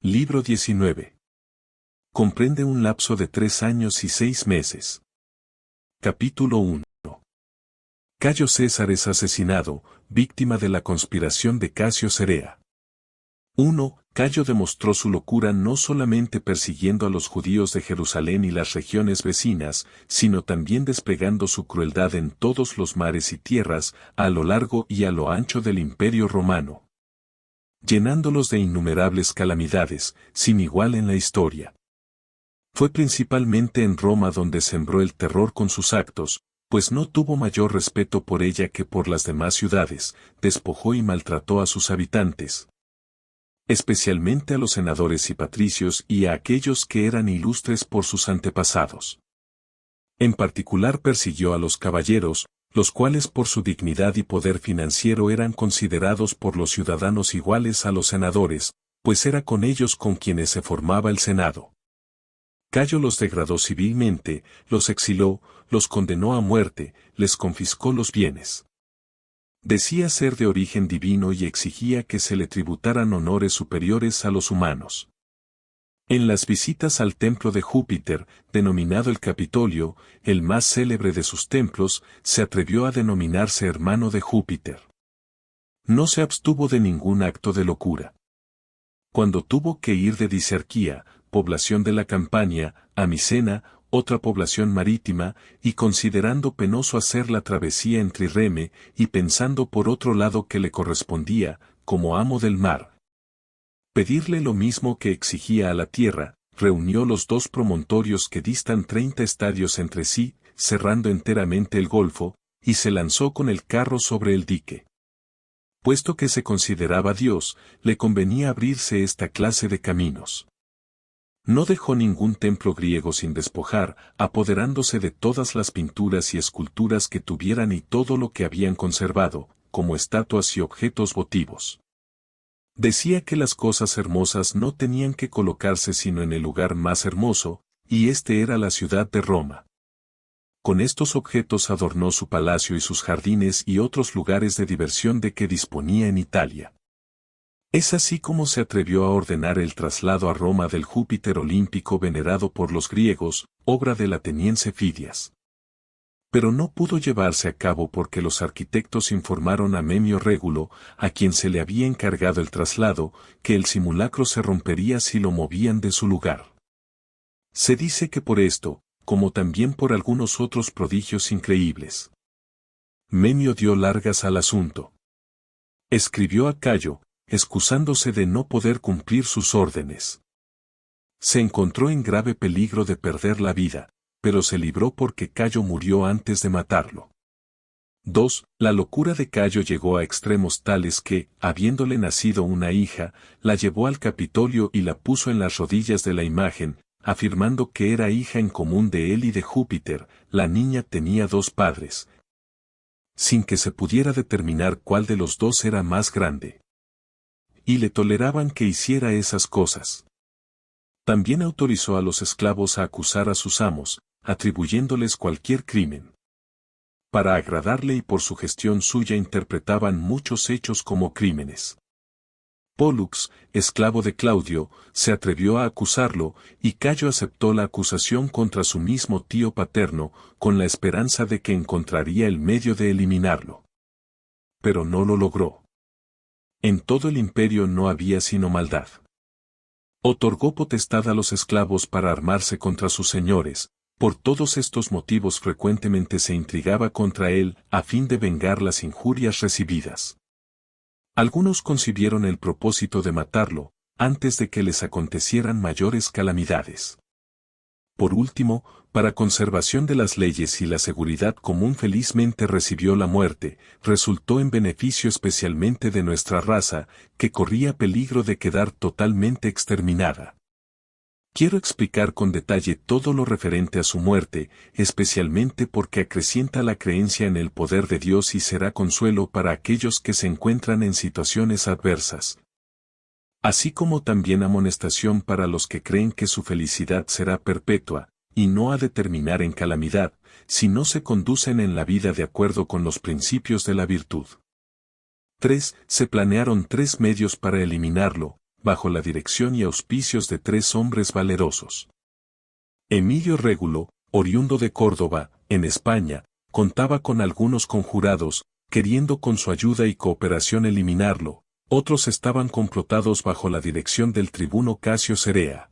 Libro 19. Comprende un lapso de 3 años y 6 meses. Capítulo 1. Cayo César es asesinado, víctima de la conspiración de Casio Cerea. 1. Cayo demostró su locura no solamente persiguiendo a los judíos de Jerusalén y las regiones vecinas, sino también desplegando su crueldad en todos los mares y tierras, a lo largo y a lo ancho del Imperio Romano, llenándolos de innumerables calamidades, sin igual en la historia. Fue principalmente en Roma donde sembró el terror con sus actos, pues no tuvo mayor respeto por ella que por las demás ciudades, despojó y maltrató a sus habitantes, especialmente a los senadores y patricios y a aquellos que eran ilustres por sus antepasados. En particular persiguió a los caballeros, los cuales por su dignidad y poder financiero eran considerados por los ciudadanos iguales a los senadores, pues era con ellos con quienes se formaba el Senado. Cayo los degradó civilmente, los exiló, los condenó a muerte, les confiscó los bienes. Decía ser de origen divino y exigía que se le tributaran honores superiores a los humanos. En las visitas al templo de Júpiter, denominado el Capitolio, el más célebre de sus templos, se atrevió a denominarse hermano de Júpiter. No se abstuvo de ningún acto de locura. Cuando tuvo que ir de Dicerquía, población de la Campania, a Micena, otra población marítima, y considerando penoso hacer la travesía en trireme, y pensando por otro lado que le correspondía, como amo del mar, pedirle lo mismo que exigía a la tierra, reunió los 2 promontorios que distan 30 estadios entre sí, cerrando enteramente el golfo, y se lanzó con el carro sobre el dique. Puesto que se consideraba Dios, le convenía abrirse esta clase de caminos. No dejó ningún templo griego sin despojar, apoderándose de todas las pinturas y esculturas que tuvieran y todo lo que habían conservado, como estatuas y objetos votivos. Decía que las cosas hermosas no tenían que colocarse sino en el lugar más hermoso, y este era la ciudad de Roma. Con estos objetos adornó su palacio y sus jardines y otros lugares de diversión de que disponía en Italia. Es así como se atrevió a ordenar el traslado a Roma del Júpiter olímpico venerado por los griegos, obra del ateniense Fidias. Pero no pudo llevarse a cabo porque los arquitectos informaron a Memio Régulo, a quien se le había encargado el traslado, que el simulacro se rompería si lo movían de su lugar. Se dice que por esto, como también por algunos otros prodigios increíbles, Memio dio largas al asunto. Escribió a Cayo, excusándose de no poder cumplir sus órdenes. Se encontró en grave peligro de perder la vida, pero se libró porque Cayo murió antes de matarlo. 2. La locura de Cayo llegó a extremos tales que, habiéndole nacido una hija, la llevó al Capitolio y la puso en las rodillas de la imagen, afirmando que era hija en común de él y de Júpiter. La niña tenía 2 padres, sin que se pudiera determinar cuál de los 2 era más grande. Y le toleraban que hiciera esas cosas. También autorizó a los esclavos a acusar a sus amos, atribuyéndoles cualquier crimen. Para agradarle y por sugestión suya interpretaban muchos hechos como crímenes. Pólux, esclavo de Claudio, se atrevió a acusarlo, y Cayo aceptó la acusación contra su mismo tío paterno, con la esperanza de que encontraría el medio de eliminarlo. Pero no lo logró. En todo el imperio no había sino maldad. Otorgó potestad a los esclavos para armarse contra sus señores. Por todos estos motivos frecuentemente se intrigaba contra él, a fin de vengar las injurias recibidas. Algunos concibieron el propósito de matarlo, antes de que les acontecieran mayores calamidades. Por último, para conservación de las leyes y la seguridad común felizmente recibió la muerte, resultó en beneficio especialmente de nuestra raza, que corría peligro de quedar totalmente exterminada. Quiero explicar con detalle todo lo referente a su muerte, especialmente porque acrecienta la creencia en el poder de Dios y será consuelo para aquellos que se encuentran en situaciones adversas, así como también amonestación para los que creen que su felicidad será perpetua, y no ha de terminar en calamidad, si no se conducen en la vida de acuerdo con los principios de la virtud. 3. Se planearon 3 medios para eliminarlo. bajo la dirección y auspicios de 3 hombres valerosos. Emilio Régulo, oriundo de Córdoba, en España, contaba con algunos conjurados, queriendo con su ayuda y cooperación eliminarlo. Otros estaban complotados bajo la dirección del tribuno Casio Cerea.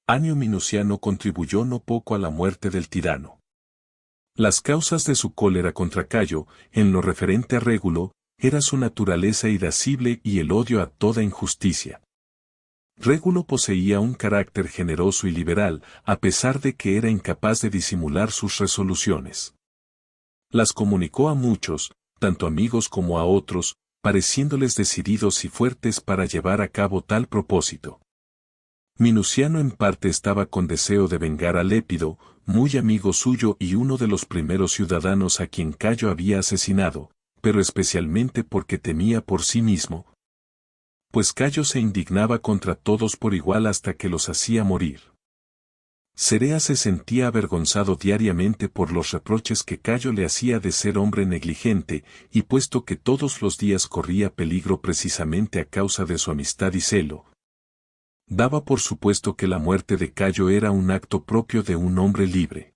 Annio Minuciano contribuyó no poco a la muerte del tirano. Las causas de su cólera contra Cayo, en lo referente a Régulo, era su naturaleza irascible y el odio a toda injusticia. Régulo poseía un carácter generoso y liberal, a pesar de que era incapaz de disimular sus resoluciones. Las comunicó a muchos, tanto amigos como a otros, pareciéndoles decididos y fuertes para llevar a cabo tal propósito. Minuciano en parte estaba con deseo de vengar a Lépido, muy amigo suyo y uno de los primeros ciudadanos a quien Cayo había asesinado, pero especialmente porque temía por sí mismo, pues Cayo se indignaba contra todos por igual hasta que los hacía morir. Cerea se sentía avergonzado diariamente por los reproches que Cayo le hacía de ser hombre negligente, y puesto que todos los días corría peligro precisamente a causa de su amistad y celo, daba por supuesto que la muerte de Cayo era un acto propio de un hombre libre.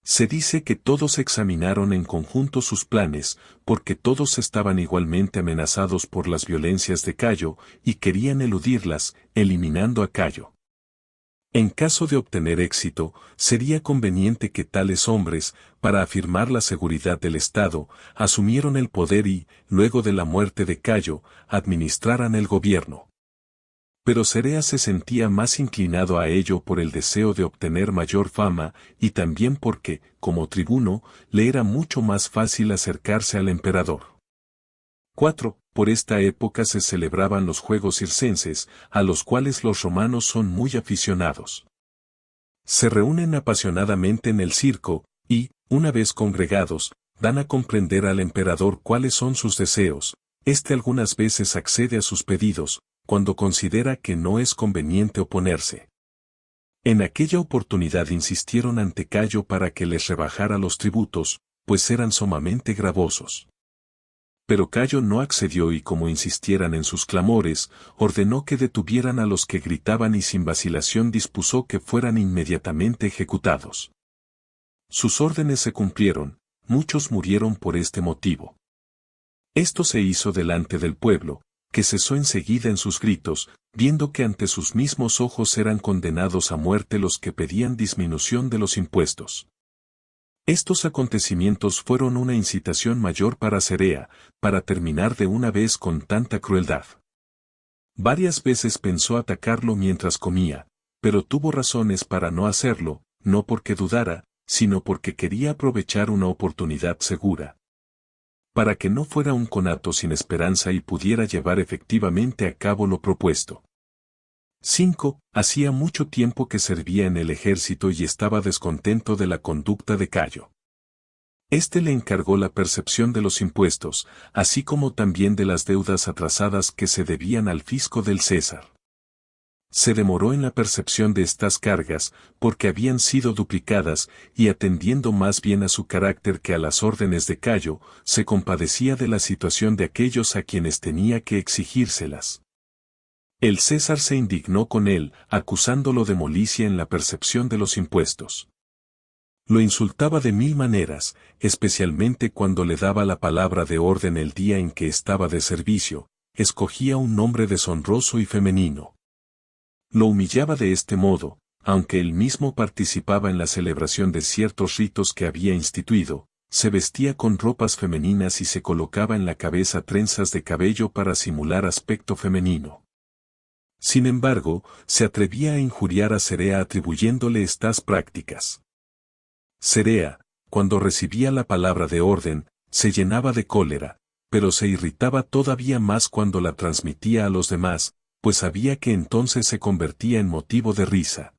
Se dice que todos examinaron en conjunto sus planes, porque todos estaban igualmente amenazados por las violencias de Cayo, y querían eludirlas, eliminando a Cayo. En caso de obtener éxito, sería conveniente que tales hombres, para afirmar la seguridad del Estado, asumieron el poder y, luego de la muerte de Cayo, administraran el gobierno. Pero Cerea se sentía más inclinado a ello por el deseo de obtener mayor fama, y también porque, como tribuno, le era mucho más fácil acercarse al emperador. 4. Por esta época se celebraban los Juegos Circenses, a los cuales los romanos son muy aficionados. Se reúnen apasionadamente en el circo, y, una vez congregados, dan a comprender al emperador cuáles son sus deseos. Este algunas veces accede a sus pedidos, cuando considera que no es conveniente oponerse. En aquella oportunidad insistieron ante Cayo para que les rebajara los tributos, pues eran sumamente gravosos. Pero Cayo no accedió y como insistieran en sus clamores, ordenó que detuvieran a los que gritaban y sin vacilación dispuso que fueran inmediatamente ejecutados. Sus órdenes se cumplieron, muchos murieron por este motivo. Esto se hizo delante del pueblo, que cesó enseguida en sus gritos, viendo que ante sus mismos ojos eran condenados a muerte los que pedían disminución de los impuestos. Estos acontecimientos fueron una incitación mayor para Cerea, para terminar de una vez con tanta crueldad. Varias veces pensó atacarlo mientras comía, pero tuvo razones para no hacerlo, no porque dudara, sino porque quería aprovechar una oportunidad segura. Para que no fuera un conato sin esperanza y pudiera llevar efectivamente a cabo lo propuesto. 5. Hacía mucho tiempo que servía en el ejército y estaba descontento de la conducta de Cayo. Este le encargó la percepción de los impuestos, así como también de las deudas atrasadas que se debían al fisco del César. Se demoró en la percepción de estas cargas, porque habían sido duplicadas, y atendiendo más bien a su carácter que a las órdenes de Cayo, se compadecía de la situación de aquellos a quienes tenía que exigírselas. El César se indignó con él, acusándolo de molicie en la percepción de los impuestos. Lo insultaba de 1000 maneras, especialmente cuando le daba la palabra de orden el día en que estaba de servicio, escogía un nombre deshonroso y femenino. Lo humillaba de este modo, aunque él mismo participaba en la celebración de ciertos ritos que había instituido, se vestía con ropas femeninas y se colocaba en la cabeza trenzas de cabello para simular aspecto femenino. Sin embargo, se atrevía a injuriar a Cerea atribuyéndole estas prácticas. Cerea, cuando recibía la palabra de orden, se llenaba de cólera, pero se irritaba todavía más cuando la transmitía a los demás, pues sabía que entonces se convertía en motivo de risa.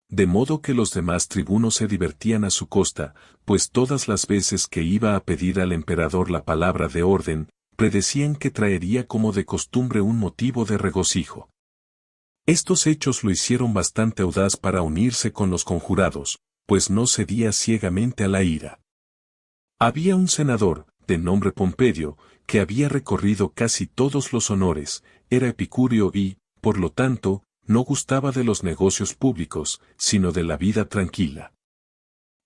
De modo que los demás tribunos se divertían a su costa, pues todas las veces que iba a pedir al emperador la palabra de orden, predecían que traería como de costumbre un motivo de regocijo. Estos hechos lo hicieron bastante audaz para unirse con los conjurados, pues no cedía ciegamente a la ira. Había un senador, de nombre Pompedio, que había recorrido casi todos los honores, era epicúreo y, por lo tanto, no gustaba de los negocios públicos, sino de la vida tranquila.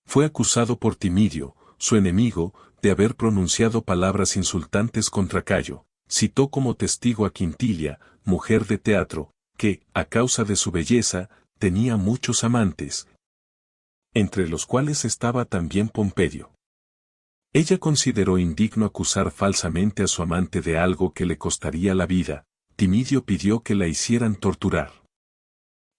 Fue acusado por Timidio, su enemigo, de haber pronunciado palabras insultantes contra Cayo. Citó como testigo a Quintilia, mujer de teatro, que, a causa de su belleza, tenía muchos amantes, entre los cuales estaba también Pompedio. Ella consideró indigno acusar falsamente a su amante de algo que le costaría la vida. Timidio pidió que la hicieran torturar.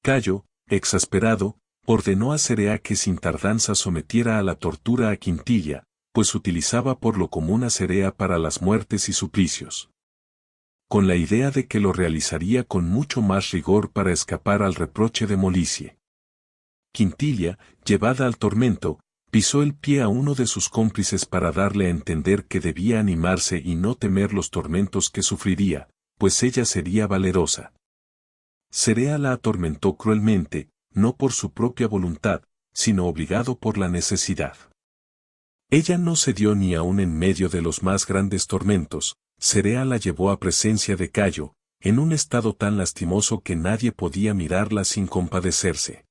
Cayo, exasperado, ordenó a Cerea que sin tardanza sometiera a la tortura a Quintilia, pues utilizaba por lo común a Cerea para las muertes y suplicios, con la idea de que lo realizaría con mucho más rigor para escapar al reproche de Molicie. Quintilia, llevada al tormento, pisó el pie a uno de sus cómplices para darle a entender que debía animarse y no temer los tormentos que sufriría, pues ella sería valerosa. Cerea la atormentó cruelmente, no por su propia voluntad, sino obligado por la necesidad. Ella no cedió ni aun en medio de los más grandes tormentos. Cerea la llevó a presencia de Cayo, en un estado tan lastimoso que nadie podía mirarla sin compadecerse.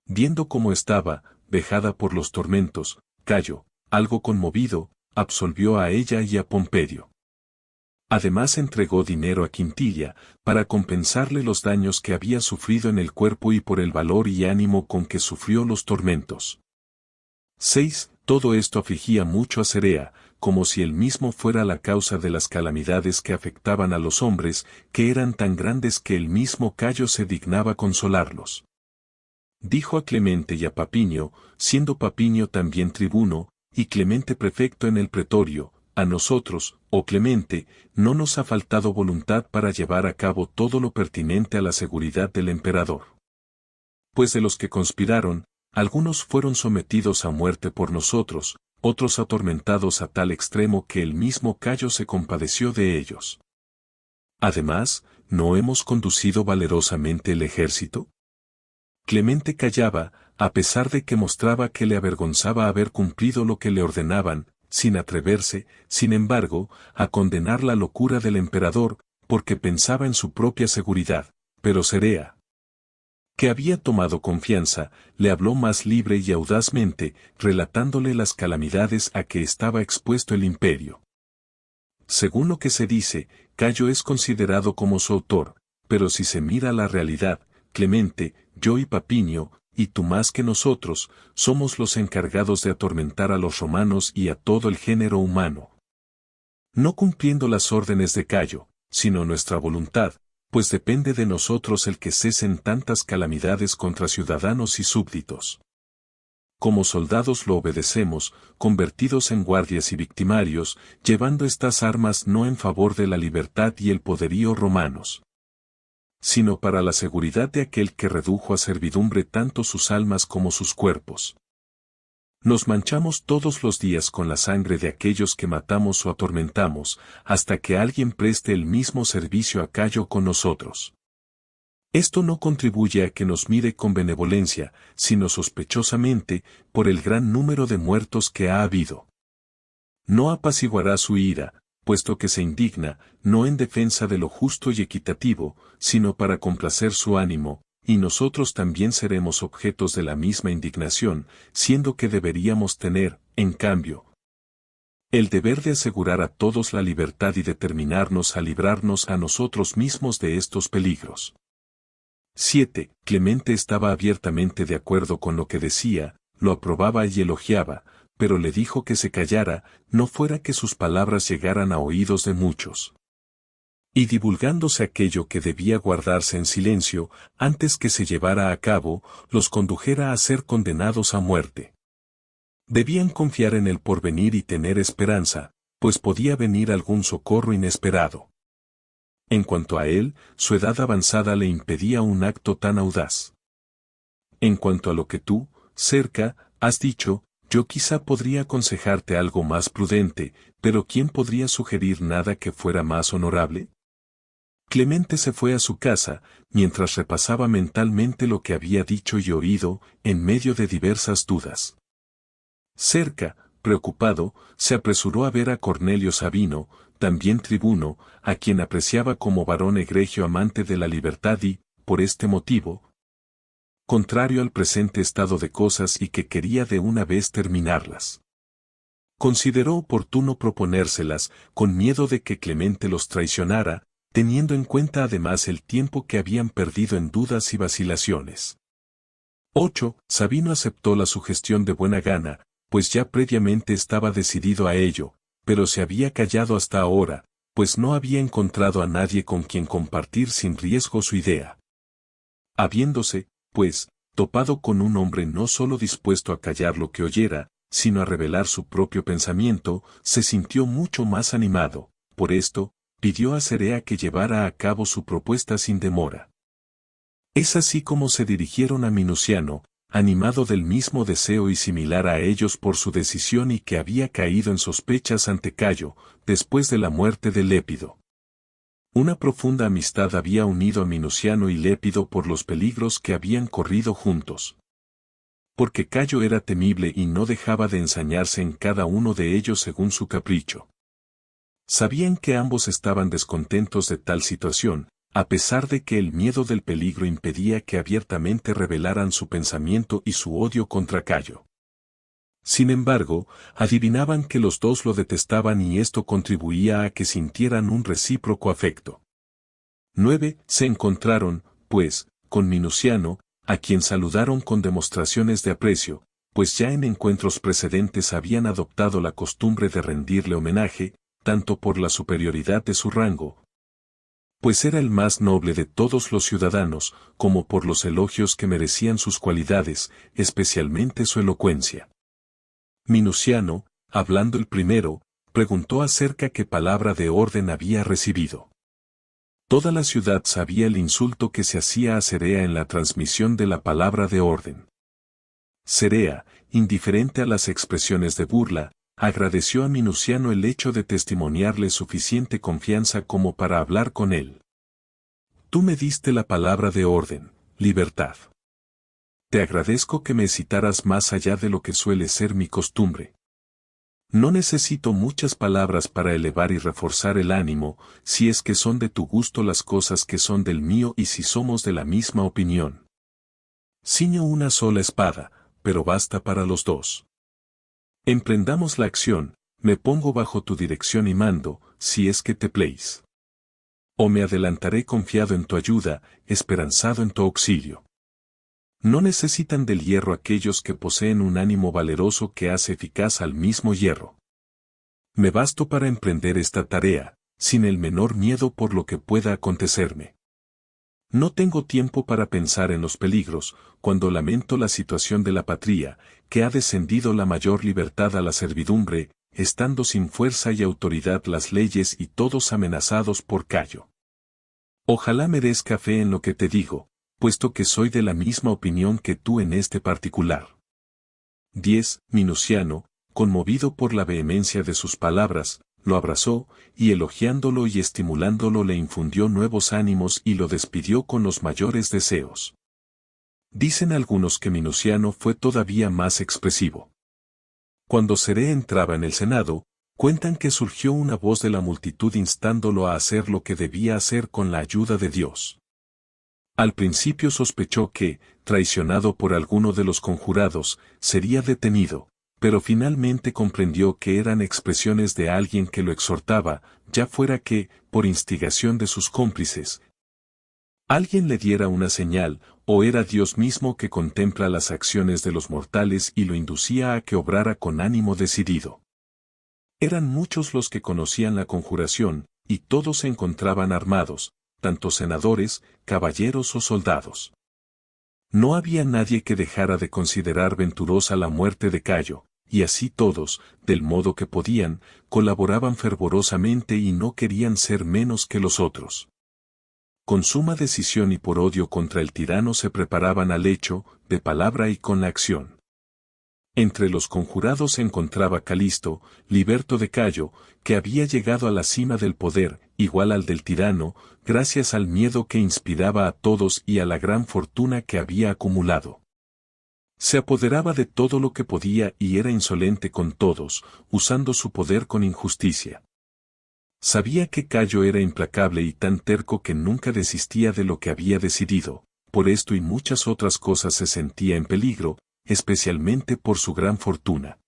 Viendo cómo estaba, vejada por los tormentos, Cayo, algo conmovido, absolvió a ella y a Pompedio. Además entregó dinero a Quintilia, para compensarle los daños que había sufrido en el cuerpo y por el valor y ánimo con que sufrió los tormentos. 6. Todo esto afligía mucho a Cerea, como si él mismo fuera la causa de las calamidades que afectaban a los hombres, que eran tan grandes que el mismo Cayo se dignaba consolarlos. Dijo a Clemente y a Papinio, siendo Papinio también tribuno, y Clemente prefecto en el pretorio, a nosotros, oh Clemente, no nos ha faltado voluntad para llevar a cabo todo lo pertinente a la seguridad del emperador. Pues de los que conspiraron, algunos fueron sometidos a muerte por nosotros, otros atormentados a tal extremo que el mismo Cayo se compadeció de ellos. Además, ¿no hemos conducido valerosamente el ejército? Clemente callaba, a pesar de que mostraba que le avergonzaba haber cumplido lo que le ordenaban, sin atreverse, sin embargo, a condenar la locura del emperador, porque pensaba en su propia seguridad, pero Cerea, que había tomado confianza, le habló más libre y audazmente, relatándole las calamidades a que estaba expuesto el imperio. Según lo que se dice, Cayo es considerado como su autor, pero si se mira la realidad, Clemente, yo y Papinio, y tú más que nosotros, somos los encargados de atormentar a los romanos y a todo el género humano. No cumpliendo las órdenes de Cayo, sino nuestra voluntad, pues depende de nosotros el que cesen tantas calamidades contra ciudadanos y súbditos. Como soldados lo obedecemos, convertidos en guardias y victimarios, llevando estas armas no en favor de la libertad y el poderío romanos, sino para la seguridad de aquel que redujo a servidumbre tanto sus almas como sus cuerpos. Nos manchamos todos los días con la sangre de aquellos que matamos o atormentamos, hasta que alguien preste el mismo servicio a Cayo con nosotros. Esto no contribuye a que nos mire con benevolencia, sino sospechosamente, por el gran número de muertos que ha habido. No apaciguará su ira, puesto que se indigna, no en defensa de lo justo y equitativo, sino para complacer su ánimo, y nosotros también seremos objetos de la misma indignación, siendo que deberíamos tener, en cambio, el deber de asegurar a todos la libertad y determinarnos a librarnos a nosotros mismos de estos peligros. 7. Clemente estaba abiertamente de acuerdo con lo que decía, lo aprobaba y elogiaba, pero le dijo que se callara, no fuera que sus palabras llegaran a oídos de muchos. Y divulgándose aquello que debía guardarse en silencio, antes que se llevara a cabo, los condujera a ser condenados a muerte. Debían confiar en el porvenir y tener esperanza, pues podía venir algún socorro inesperado. En cuanto a él, su edad avanzada le impedía un acto tan audaz. En cuanto a lo que tú, Cerca, has dicho, yo quizá podría aconsejarte algo más prudente, pero ¿quién podría sugerir nada que fuera más honorable? Clemente se fue a su casa, mientras repasaba mentalmente lo que había dicho y oído, en medio de diversas dudas. Cerca, preocupado, se apresuró a ver a Cornelio Sabino, también tribuno, a quien apreciaba como varón egregio amante de la libertad y, por este motivo, contrario al presente estado de cosas y que quería de una vez terminarlas. Consideró oportuno proponérselas, con miedo de que Clemente los traicionara, teniendo en cuenta además el tiempo que habían perdido en dudas y vacilaciones. 8. Sabino aceptó la sugestión de buena gana, pues ya previamente estaba decidido a ello, pero se había callado hasta ahora, pues no había encontrado a nadie con quien compartir sin riesgo su idea. Habiéndose, pues, topado con un hombre no solo dispuesto a callar lo que oyera, sino a revelar su propio pensamiento, se sintió mucho más animado. Por esto, pidió a Cerea que llevara a cabo su propuesta sin demora. Es así como se dirigieron a Minuciano, animado del mismo deseo y similar a ellos por su decisión y que había caído en sospechas ante Cayo, después de la muerte de Lépido. Una profunda amistad había unido a Minuciano y Lépido por los peligros que habían corrido juntos. Porque Cayo era temible y no dejaba de ensañarse en cada uno de ellos según su capricho. Sabían que ambos estaban descontentos de tal situación, a pesar de que el miedo del peligro impedía que abiertamente revelaran su pensamiento y su odio contra Cayo. Sin embargo, adivinaban que los dos lo detestaban y esto contribuía a que sintieran un recíproco afecto. 9. Se encontraron, pues, con Minuciano, a quien saludaron con demostraciones de aprecio, pues ya en encuentros precedentes habían adoptado la costumbre de rendirle homenaje, tanto por la superioridad de su rango, pues era el más noble de todos los ciudadanos, como por los elogios que merecían sus cualidades, especialmente su elocuencia. Minuciano, hablando el primero, preguntó acerca qué palabra de orden había recibido. Toda la ciudad sabía el insulto que se hacía a Cerea en la transmisión de la palabra de orden. Cerea, indiferente a las expresiones de burla, agradeció a Minuciano el hecho de testimoniarle suficiente confianza como para hablar con él. Tú me diste la palabra de orden, libertad. Te agradezco que me citaras más allá de lo que suele ser mi costumbre. No necesito muchas palabras para elevar y reforzar el ánimo, si es que son de tu gusto las cosas que son del mío y si somos de la misma opinión. Ciño una sola espada, pero basta para los dos. Emprendamos la acción, me pongo bajo tu dirección y mando, si es que te place. O me adelantaré confiado en tu ayuda, esperanzado en tu auxilio. No necesitan del hierro aquellos que poseen un ánimo valeroso que hace eficaz al mismo hierro. Me basto para emprender esta tarea, sin el menor miedo por lo que pueda acontecerme. No tengo tiempo para pensar en los peligros, cuando lamento la situación de la patria, que ha descendido la mayor libertad a la servidumbre, estando sin fuerza y autoridad las leyes y todos amenazados por Cayo. Ojalá merezca fe en lo que te digo, puesto que soy de la misma opinión que tú en este particular. 10. Minuciano, conmovido por la vehemencia de sus palabras, lo abrazó, y elogiándolo y estimulándolo le infundió nuevos ánimos y lo despidió con los mayores deseos. Dicen algunos que Minuciano fue todavía más expresivo. Cuando Cerea entraba en el Senado, cuentan que surgió una voz de la multitud instándolo a hacer lo que debía hacer con la ayuda de Dios. Al principio sospechó que, traicionado por alguno de los conjurados, sería detenido, pero finalmente comprendió que eran expresiones de alguien que lo exhortaba, ya fuera que, por instigación de sus cómplices, alguien le diera una señal, o era Dios mismo que contempla las acciones de los mortales y lo inducía a que obrara con ánimo decidido. Eran muchos los que conocían la conjuración, y todos se encontraban armados, tanto senadores, caballeros o soldados. No había nadie que dejara de considerar venturosa la muerte de Cayo, y así todos, del modo que podían, colaboraban fervorosamente y no querían ser menos que los otros. Con suma decisión y por odio contra el tirano se preparaban al hecho, de palabra y con la acción. Entre los conjurados se encontraba Calisto, liberto de Cayo, que había llegado a la cima del poder, igual al del tirano, gracias al miedo que inspiraba a todos y a la gran fortuna que había acumulado. Se apoderaba de todo lo que podía y era insolente con todos, usando su poder con injusticia. Sabía que Cayo era implacable y tan terco que nunca desistía de lo que había decidido, por esto y muchas otras cosas se sentía en peligro, especialmente por su gran fortuna.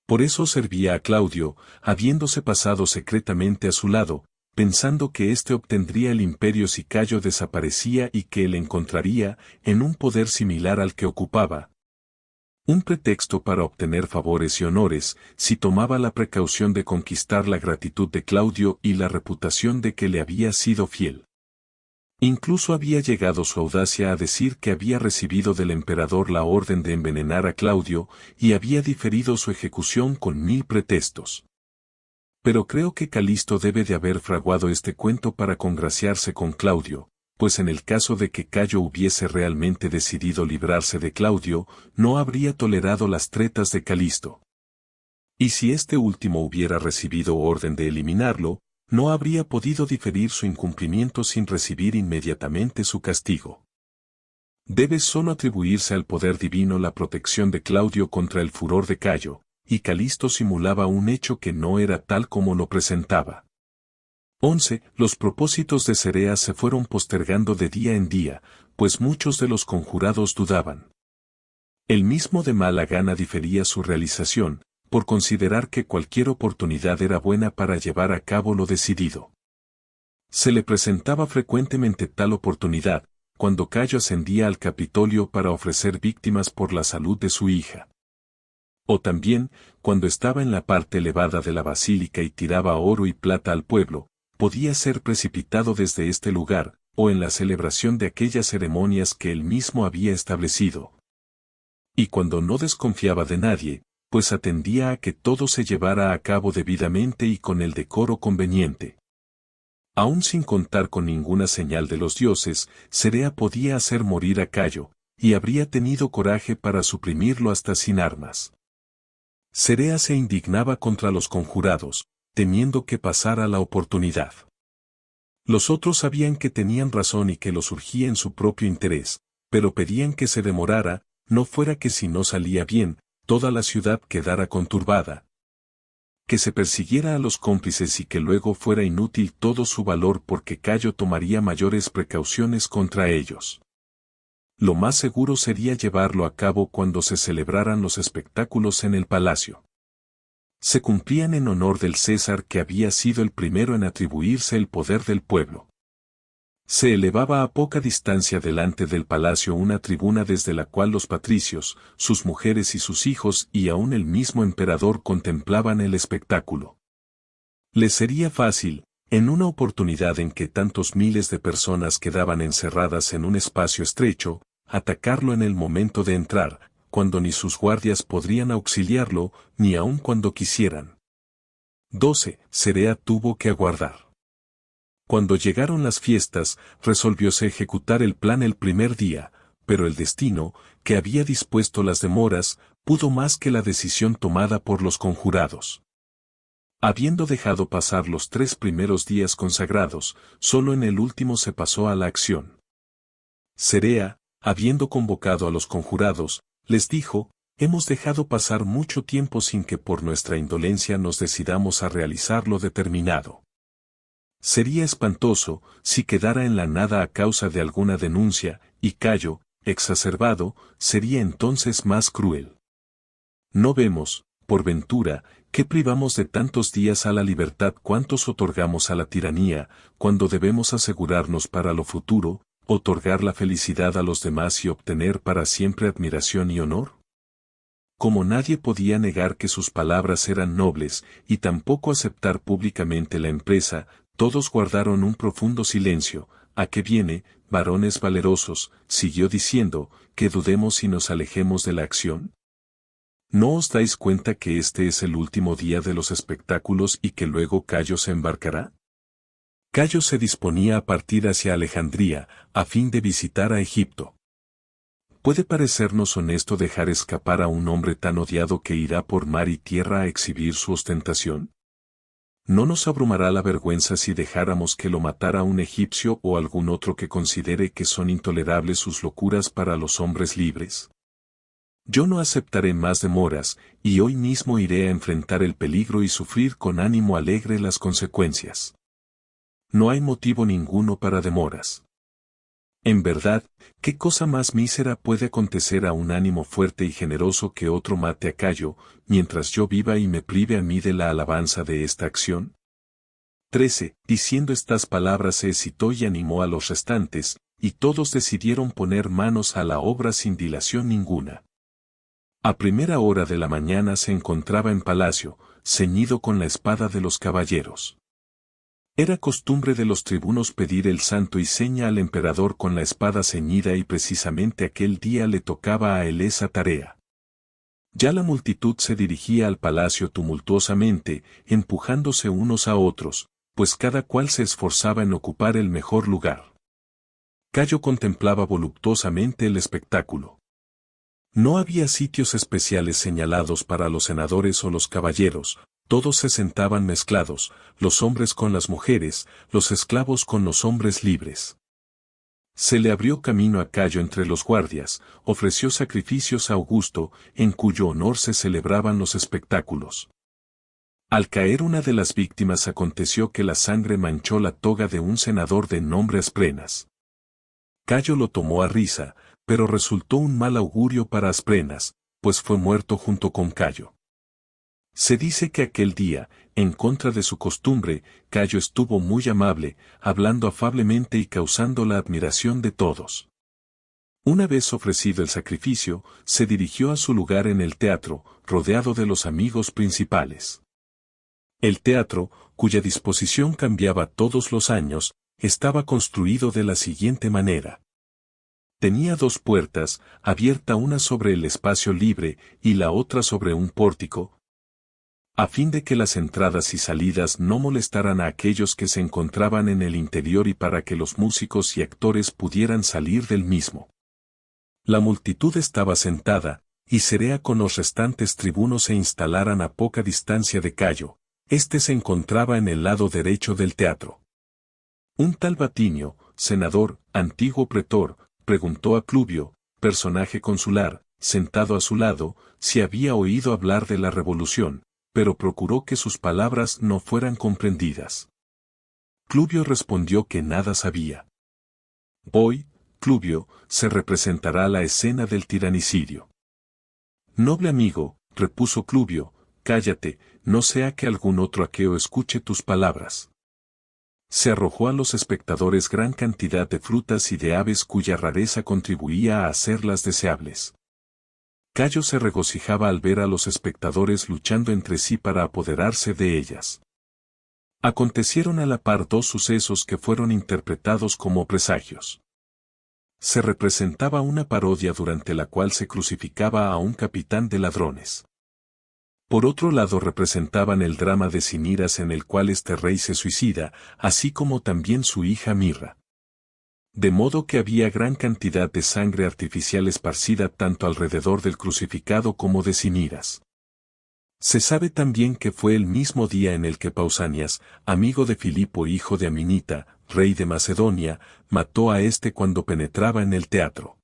Por eso servía a Claudio, habiéndose pasado secretamente a su lado, pensando que éste obtendría el imperio si Cayo desaparecía y que él encontraría, en un poder similar al que ocupaba, un pretexto para obtener favores y honores, si tomaba la precaución de conquistar la gratitud de Claudio y la reputación de que le había sido fiel. Incluso había llegado su audacia a decir que había recibido del emperador la orden de envenenar a Claudio y había diferido su ejecución con 1000 pretextos. Pero creo que Calisto debe de haber fraguado este cuento para congraciarse con Claudio, pues en el caso de que Cayo hubiese realmente decidido librarse de Claudio, no habría tolerado las tretas de Calisto. Y si este último hubiera recibido orden de eliminarlo, no habría podido diferir su incumplimiento sin recibir inmediatamente su castigo. Debe solo atribuirse al poder divino la protección de Claudio contra el furor de Cayo, y Calisto simulaba un hecho que no era tal como lo presentaba. 11. Los propósitos de Cerea se fueron postergando de día en día, pues muchos de los conjurados dudaban. Él mismo de mala gana difería su realización, por considerar que cualquier oportunidad era buena para llevar a cabo lo decidido. Se le presentaba frecuentemente tal oportunidad, cuando Cayo ascendía al Capitolio para ofrecer víctimas por la salud de su hija. O también, cuando estaba en la parte elevada de la basílica y tiraba oro y plata al pueblo, podía ser precipitado desde este lugar, o en la celebración de aquellas ceremonias que él mismo había establecido. Y cuando no desconfiaba de nadie, pues atendía a que todo se llevara a cabo debidamente y con el decoro conveniente. Aún sin contar con ninguna señal de los dioses, Cerea podía hacer morir a Cayo, y habría tenido coraje para suprimirlo hasta sin armas. Cerea se indignaba contra los conjurados, temiendo que pasara la oportunidad. Los otros sabían que tenían razón y que lo surgía en su propio interés, pero pedían que se demorara, no fuera que si no salía bien, toda la ciudad quedara conturbada. Que se persiguiera a los cómplices y que luego fuera inútil todo su valor porque Cayo tomaría mayores precauciones contra ellos. Lo más seguro sería llevarlo a cabo cuando se celebraran los espectáculos en el palacio. Se cumplían en honor del César que había sido el primero en atribuirse el poder del pueblo. Se elevaba a poca distancia delante del palacio una tribuna desde la cual los patricios, sus mujeres y sus hijos y aún el mismo emperador contemplaban el espectáculo. Les sería fácil, en una oportunidad en que tantos miles de personas quedaban encerradas en un espacio estrecho, atacarlo en el momento de entrar, cuando ni sus guardias podrían auxiliarlo, ni aun cuando quisieran. 12. Cerea tuvo que aguardar. Cuando llegaron las fiestas, resolvióse ejecutar el plan el primer día, pero el destino, que había dispuesto las demoras, pudo más que la decisión tomada por los conjurados. Habiendo dejado pasar los 3 primeros días consagrados, solo en el último se pasó a la acción. Cerea, habiendo convocado a los conjurados, les dijo: hemos dejado pasar mucho tiempo sin que por nuestra indolencia nos decidamos a realizar lo determinado. Sería espantoso si quedara en la nada a causa de alguna denuncia, y Cayo, exacerbado, sería entonces más cruel. No vemos, por ventura, que privamos de tantos días a la libertad cuantos otorgamos a la tiranía, cuando debemos asegurarnos para lo futuro, otorgar la felicidad a los demás y obtener para siempre admiración y honor. Como nadie podía negar que sus palabras eran nobles, y tampoco aceptar públicamente la empresa, todos guardaron un profundo silencio. ¿A qué viene, varones valerosos?, siguió diciendo, que dudemos y nos alejemos de la acción. ¿No os dais cuenta que este es el último día de los espectáculos y que luego Cayo se embarcará? Cayo se disponía a partir hacia Alejandría, a fin de visitar a Egipto. ¿Puede parecernos honesto dejar escapar a un hombre tan odiado que irá por mar y tierra a exhibir su ostentación? ¿No nos abrumará la vergüenza si dejáramos que lo matara un egipcio o algún otro que considere que son intolerables sus locuras para los hombres libres? Yo no aceptaré más demoras, y hoy mismo iré a enfrentar el peligro y sufrir con ánimo alegre las consecuencias. No hay motivo ninguno para demoras. En verdad, ¿qué cosa más mísera puede acontecer a un ánimo fuerte y generoso que otro mate a Cayo, mientras yo viva y me prive a mí de la alabanza de esta acción? 13. Diciendo estas palabras se excitó y animó a los restantes, y todos decidieron poner manos a la obra sin dilación ninguna. A primera hora de la mañana se encontraba en palacio, ceñido con la espada de los caballeros. Era costumbre de los tribunos pedir el santo y seña al emperador con la espada ceñida y precisamente aquel día le tocaba a él esa tarea. Ya la multitud se dirigía al palacio tumultuosamente, empujándose unos a otros, pues cada cual se esforzaba en ocupar el mejor lugar. Cayo contemplaba voluptuosamente el espectáculo. No había sitios especiales señalados para los senadores o los caballeros, todos se sentaban mezclados, los hombres con las mujeres, los esclavos con los hombres libres. Se le abrió camino a Cayo entre los guardias, ofreció sacrificios a Augusto, en cuyo honor se celebraban los espectáculos. Al caer una de las víctimas aconteció que la sangre manchó la toga de un senador de nombre Asprenas. Cayo lo tomó a risa, pero resultó un mal augurio para Asprenas, pues fue muerto junto con Cayo. Se dice que aquel día, en contra de su costumbre, Cayo estuvo muy amable, hablando afablemente y causando la admiración de todos. Una vez ofrecido el sacrificio, se dirigió a su lugar en el teatro, rodeado de los amigos principales. El teatro, cuya disposición cambiaba todos los años, estaba construido de la siguiente manera. Tenía dos puertas, abierta una sobre el espacio libre y la otra sobre un pórtico, a fin de que las entradas y salidas no molestaran a aquellos que se encontraban en el interior y para que los músicos y actores pudieran salir del mismo. La multitud estaba sentada, y Cerea con los restantes tribunos se instalaran a poca distancia de Cayo. Este se encontraba en el lado derecho del teatro. Un tal Batinio, senador, antiguo pretor, preguntó a Clubio, personaje consular, sentado a su lado, si había oído hablar de la revolución, pero procuró que sus palabras no fueran comprendidas. Clubio respondió que nada sabía. Hoy, Clubio, se representará la escena del tiranicidio. Noble amigo, repuso Clubio, cállate, no sea que algún otro aqueo escuche tus palabras. Se arrojó a los espectadores gran cantidad de frutas y de aves cuya rareza contribuía a hacerlas deseables. Cayo se regocijaba al ver a los espectadores luchando entre sí para apoderarse de ellas. Acontecieron a la par dos sucesos que fueron interpretados como presagios. Se representaba una parodia durante la cual se crucificaba a un capitán de ladrones. Por otro lado representaban el drama de Cinyras en el cual este rey se suicida, así como también su hija Mirra. De modo que había gran cantidad de sangre artificial esparcida tanto alrededor del crucificado como de Cinyras. Se sabe también que fue el mismo día en el que Pausanias, amigo de Filipo hijo de Aminita, rey de Macedonia, mató a este cuando penetraba en el teatro.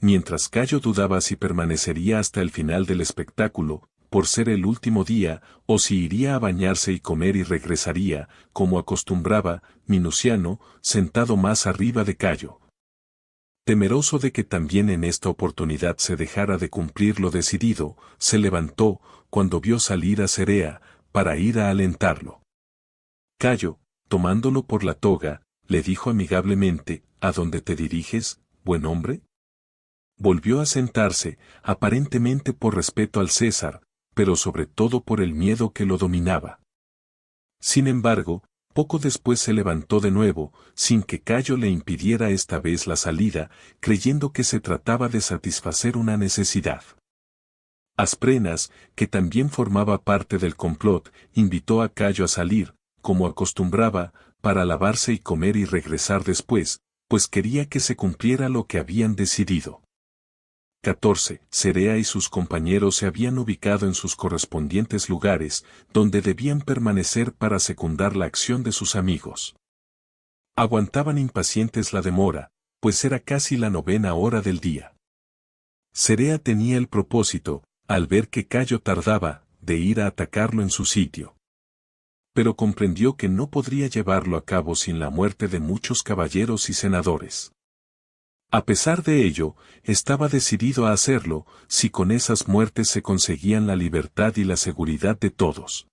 Mientras Cayo dudaba si permanecería hasta el final del espectáculo, por ser el último día, o si iría a bañarse y comer y regresaría, como acostumbraba, Minuciano, sentado más arriba de Cayo. Temeroso de que también en esta oportunidad se dejara de cumplir lo decidido, se levantó, cuando vio salir a Cerea, para ir a alentarlo. Cayo, tomándolo por la toga, le dijo amigablemente, ¿a dónde te diriges, buen hombre? Volvió a sentarse, aparentemente por respeto al César, pero sobre todo por el miedo que lo dominaba. Sin embargo, poco después se levantó de nuevo, sin que Cayo le impidiera esta vez la salida, creyendo que se trataba de satisfacer una necesidad. Asprenas, que también formaba parte del complot, invitó a Cayo a salir, como acostumbraba, para lavarse y comer y regresar después, pues quería que se cumpliera lo que habían decidido. 14. Cerea y sus compañeros se habían ubicado en sus correspondientes lugares, donde debían permanecer para secundar la acción de sus amigos. Aguantaban impacientes la demora, pues era casi la 9ª hora del día. Cerea tenía el propósito, al ver que Cayo tardaba, de ir a atacarlo en su sitio. Pero comprendió que no podría llevarlo a cabo sin la muerte de muchos caballeros y senadores. A pesar de ello, estaba decidido a hacerlo, si con esas muertes se conseguían la libertad y la seguridad de todos.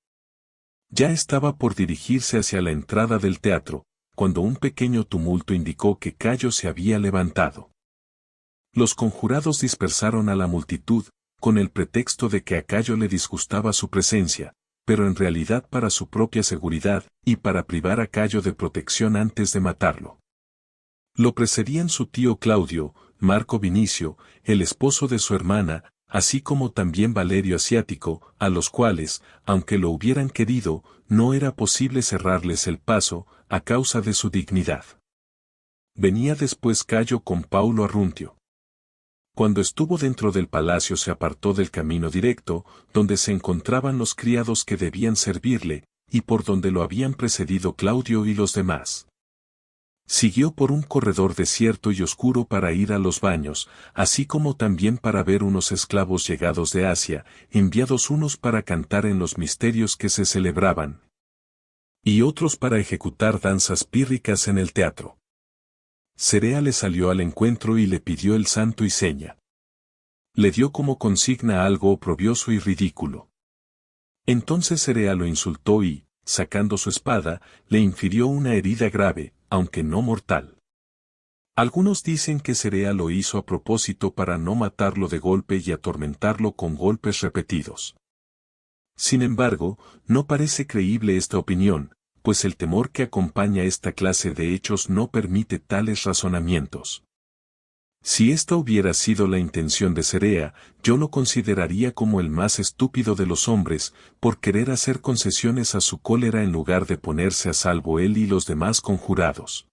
Ya estaba por dirigirse hacia la entrada del teatro, cuando un pequeño tumulto indicó que Cayo se había levantado. Los conjurados dispersaron a la multitud, con el pretexto de que a Cayo le disgustaba su presencia, pero en realidad para su propia seguridad, y para privar a Cayo de protección antes de matarlo. Lo precedían su tío Claudio, Marco Vinicio, el esposo de su hermana, así como también Valerio Asiático, a los cuales, aunque lo hubieran querido, no era posible cerrarles el paso, a causa de su dignidad. Venía después Cayo con Paulo Arruntio. Cuando estuvo dentro del palacio se apartó del camino directo, donde se encontraban los criados que debían servirle, y por donde lo habían precedido Claudio y los demás. Siguió por un corredor desierto y oscuro para ir a los baños, así como también para ver unos esclavos llegados de Asia, enviados unos para cantar en los misterios que se celebraban, y otros para ejecutar danzas pírricas en el teatro. Cerea le salió al encuentro y le pidió el santo y seña. Le dio como consigna algo oprobioso y ridículo. Entonces Cerea lo insultó y, sacando su espada, le infirió una herida grave, aunque no mortal. Algunos dicen que Cerea lo hizo a propósito para no matarlo de golpe y atormentarlo con golpes repetidos. Sin embargo, no parece creíble esta opinión, pues el temor que acompaña esta clase de hechos no permite tales razonamientos. Si esta hubiera sido la intención de Cerea, yo lo consideraría como el más estúpido de los hombres, por querer hacer concesiones a su cólera en lugar de ponerse a salvo él y los demás conjurados.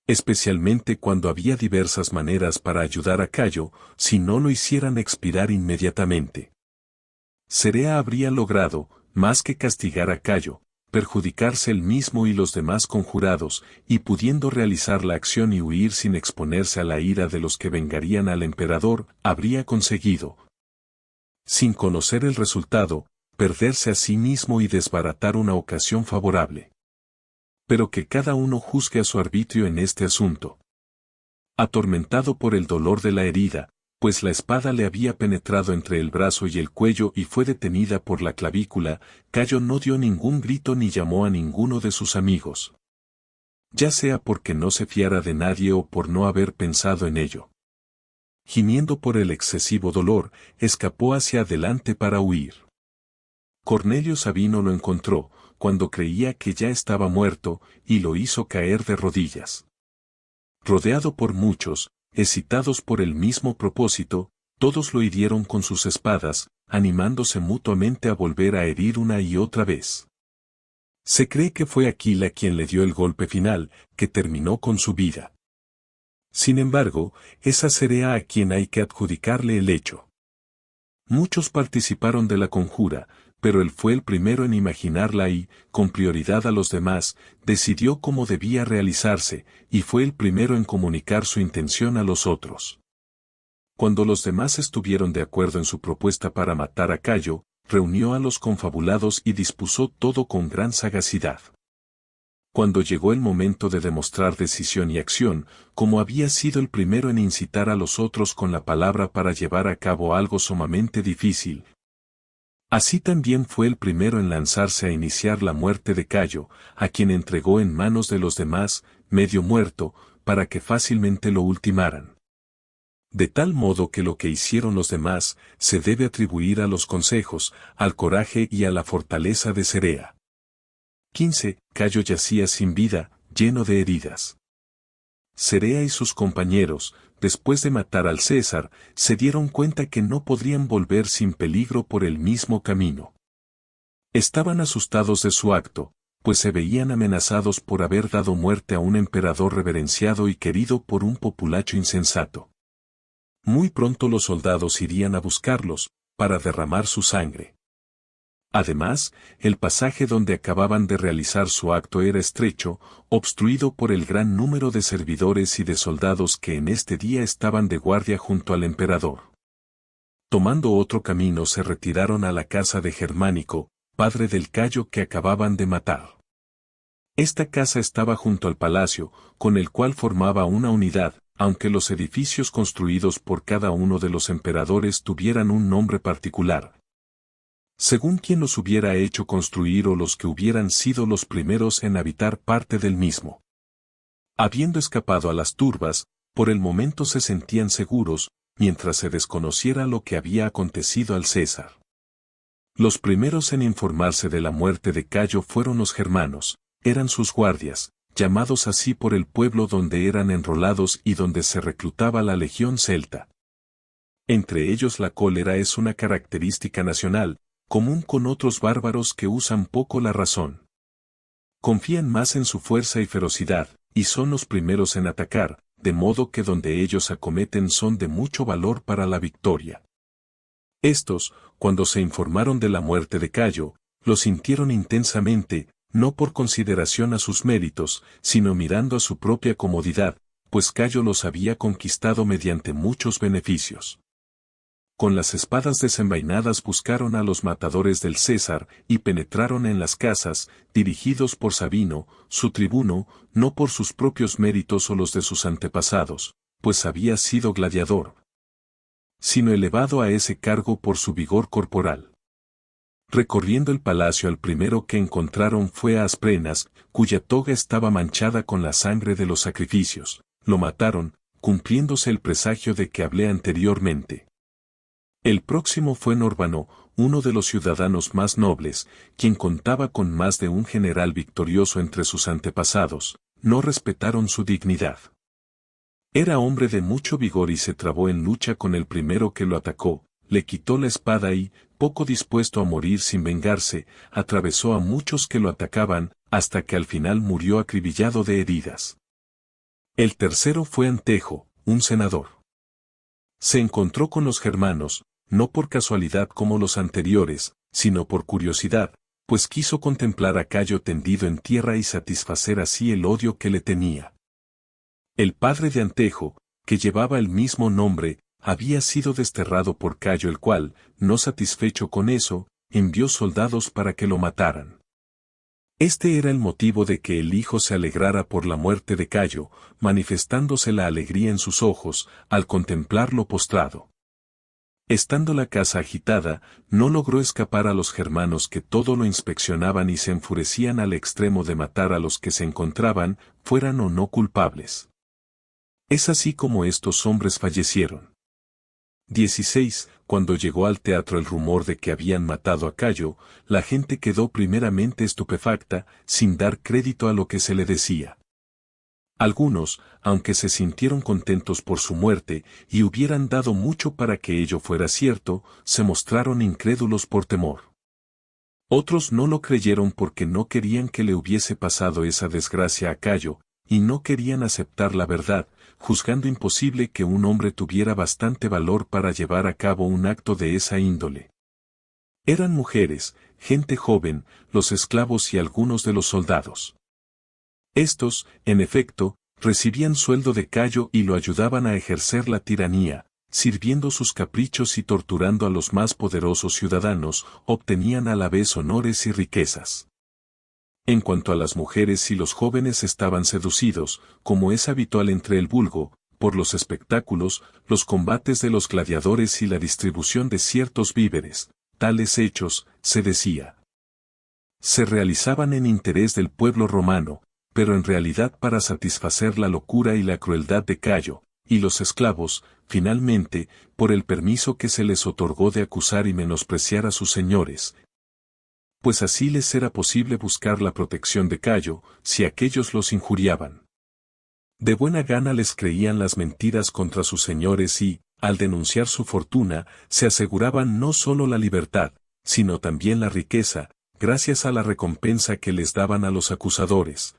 Especialmente cuando había diversas maneras para ayudar a Cayo, si no lo hicieran expirar inmediatamente. Cerea habría logrado, más que castigar a Cayo, perjudicarse él mismo y los demás conjurados, y pudiendo realizar la acción y huir sin exponerse a la ira de los que vengarían al emperador, habría conseguido, sin conocer el resultado, perderse a sí mismo y desbaratar una ocasión favorable. Pero que cada uno juzgue a su arbitrio en este asunto. Atormentado por el dolor de la herida, pues la espada le había penetrado entre el brazo y el cuello y fue detenida por la clavícula, Cayo no dio ningún grito ni llamó a ninguno de sus amigos. Ya sea porque no se fiara de nadie o por no haber pensado en ello. Gimiendo por el excesivo dolor, escapó hacia adelante para huir. Cornelio Sabino lo encontró, cuando creía que ya estaba muerto, y lo hizo caer de rodillas. Rodeado por muchos, excitados por el mismo propósito, todos lo hirieron con sus espadas, animándose mutuamente a volver a herir una y otra vez. Se cree que fue Aquila quien le dio el golpe final, que terminó con su vida. Sin embargo, es a Cerea a quien hay que adjudicarle el hecho. Muchos participaron de la conjura, pero él fue el primero en imaginarla y, con prioridad a los demás, decidió cómo debía realizarse, y fue el primero en comunicar su intención a los otros. Cuando los demás estuvieron de acuerdo en su propuesta para matar a Cayo, reunió a los confabulados y dispuso todo con gran sagacidad. Cuando llegó el momento de demostrar decisión y acción, como había sido el primero en incitar a los otros con la palabra para llevar a cabo algo sumamente difícil, así también fue el primero en lanzarse a iniciar la muerte de Cayo, a quien entregó en manos de los demás, medio muerto, para que fácilmente lo ultimaran. De tal modo que lo que hicieron los demás, se debe atribuir a los consejos, al coraje y a la fortaleza de Cerea. 15. Cayo yacía sin vida, lleno de heridas. Cerea y sus compañeros, después de matar al César, se dieron cuenta que no podrían volver sin peligro por el mismo camino. Estaban asustados de su acto, pues se veían amenazados por haber dado muerte a un emperador reverenciado y querido por un populacho insensato. Muy pronto los soldados irían a buscarlos, para derramar su sangre. Además, el pasaje donde acababan de realizar su acto era estrecho, obstruido por el gran número de servidores y de soldados que en este día estaban de guardia junto al emperador. Tomando otro camino se retiraron a la casa de Germánico, padre del Cayo que acababan de matar. Esta casa estaba junto al palacio, con el cual formaba una unidad, aunque los edificios construidos por cada uno de los emperadores tuvieran un nombre particular, según quien los hubiera hecho construir o los que hubieran sido los primeros en habitar parte del mismo. Habiendo escapado a las turbas, por el momento se sentían seguros, mientras se desconociera lo que había acontecido al César. Los primeros en informarse de la muerte de Cayo fueron los germanos, eran sus guardias, llamados así por el pueblo donde eran enrolados y donde se reclutaba la legión celta. Entre ellos la cólera es una característica nacional, común con otros bárbaros que usan poco la razón. Confían más en su fuerza y ferocidad, y son los primeros en atacar, de modo que donde ellos acometen son de mucho valor para la victoria. Estos, cuando se informaron de la muerte de Cayo, lo sintieron intensamente, no por consideración a sus méritos, sino mirando a su propia comodidad, pues Cayo los había conquistado mediante muchos beneficios. Con las espadas desenvainadas buscaron a los matadores del César y penetraron en las casas, dirigidos por Sabino, su tribuno, no por sus propios méritos o los de sus antepasados, pues había sido gladiador, sino elevado a ese cargo por su vigor corporal. Recorriendo el palacio al primero que encontraron fue a Asprenas, cuya toga estaba manchada con la sangre de los sacrificios. Lo mataron, cumpliéndose el presagio de que hablé anteriormente. El próximo fue Nórbano, uno de los ciudadanos más nobles, quien contaba con más de un general victorioso entre sus antepasados. No respetaron su dignidad. Era hombre de mucho vigor y se trabó en lucha con el primero que lo atacó, le quitó la espada y, poco dispuesto a morir sin vengarse, atravesó a muchos que lo atacaban, hasta que al final murió acribillado de heridas. El tercero fue Antejo, un senador. Se encontró con los germanos, no por casualidad como los anteriores, sino por curiosidad, pues quiso contemplar a Cayo tendido en tierra y satisfacer así el odio que le tenía. El padre de Antejo, que llevaba el mismo nombre, había sido desterrado por Cayo, el cual, no satisfecho con eso, envió soldados para que lo mataran. Este era el motivo de que el hijo se alegrara por la muerte de Cayo, manifestándose la alegría en sus ojos, al contemplarlo postrado. Estando la casa agitada, no logró escapar a los germanos que todo lo inspeccionaban y se enfurecían al extremo de matar a los que se encontraban, fueran o no culpables. Es así como estos hombres fallecieron. 16. Cuando llegó al teatro el rumor de que habían matado a Cayo, la gente quedó primeramente estupefacta, sin dar crédito a lo que se le decía. Algunos, aunque se sintieron contentos por su muerte, y hubieran dado mucho para que ello fuera cierto, se mostraron incrédulos por temor. Otros no lo creyeron porque no querían que le hubiese pasado esa desgracia a Cayo, y no querían aceptar la verdad, juzgando imposible que un hombre tuviera bastante valor para llevar a cabo un acto de esa índole. Eran mujeres, gente joven, los esclavos y algunos de los soldados. Estos, en efecto, recibían sueldo de Cayo y lo ayudaban a ejercer la tiranía, sirviendo sus caprichos y torturando a los más poderosos ciudadanos, obtenían a la vez honores y riquezas. En cuanto a las mujeres y los jóvenes estaban seducidos, como es habitual entre el vulgo, por los espectáculos, los combates de los gladiadores y la distribución de ciertos víveres. Tales hechos, se decía, se realizaban en interés del pueblo romano, pero en realidad para satisfacer la locura y la crueldad de Cayo, y los esclavos, finalmente, por el permiso que se les otorgó de acusar y menospreciar a sus señores, pues así les era posible buscar la protección de Cayo, si aquellos los injuriaban. De buena gana les creían las mentiras contra sus señores y, al denunciar su fortuna, se aseguraban no solo la libertad, sino también la riqueza, gracias a la recompensa que les daban a los acusadores,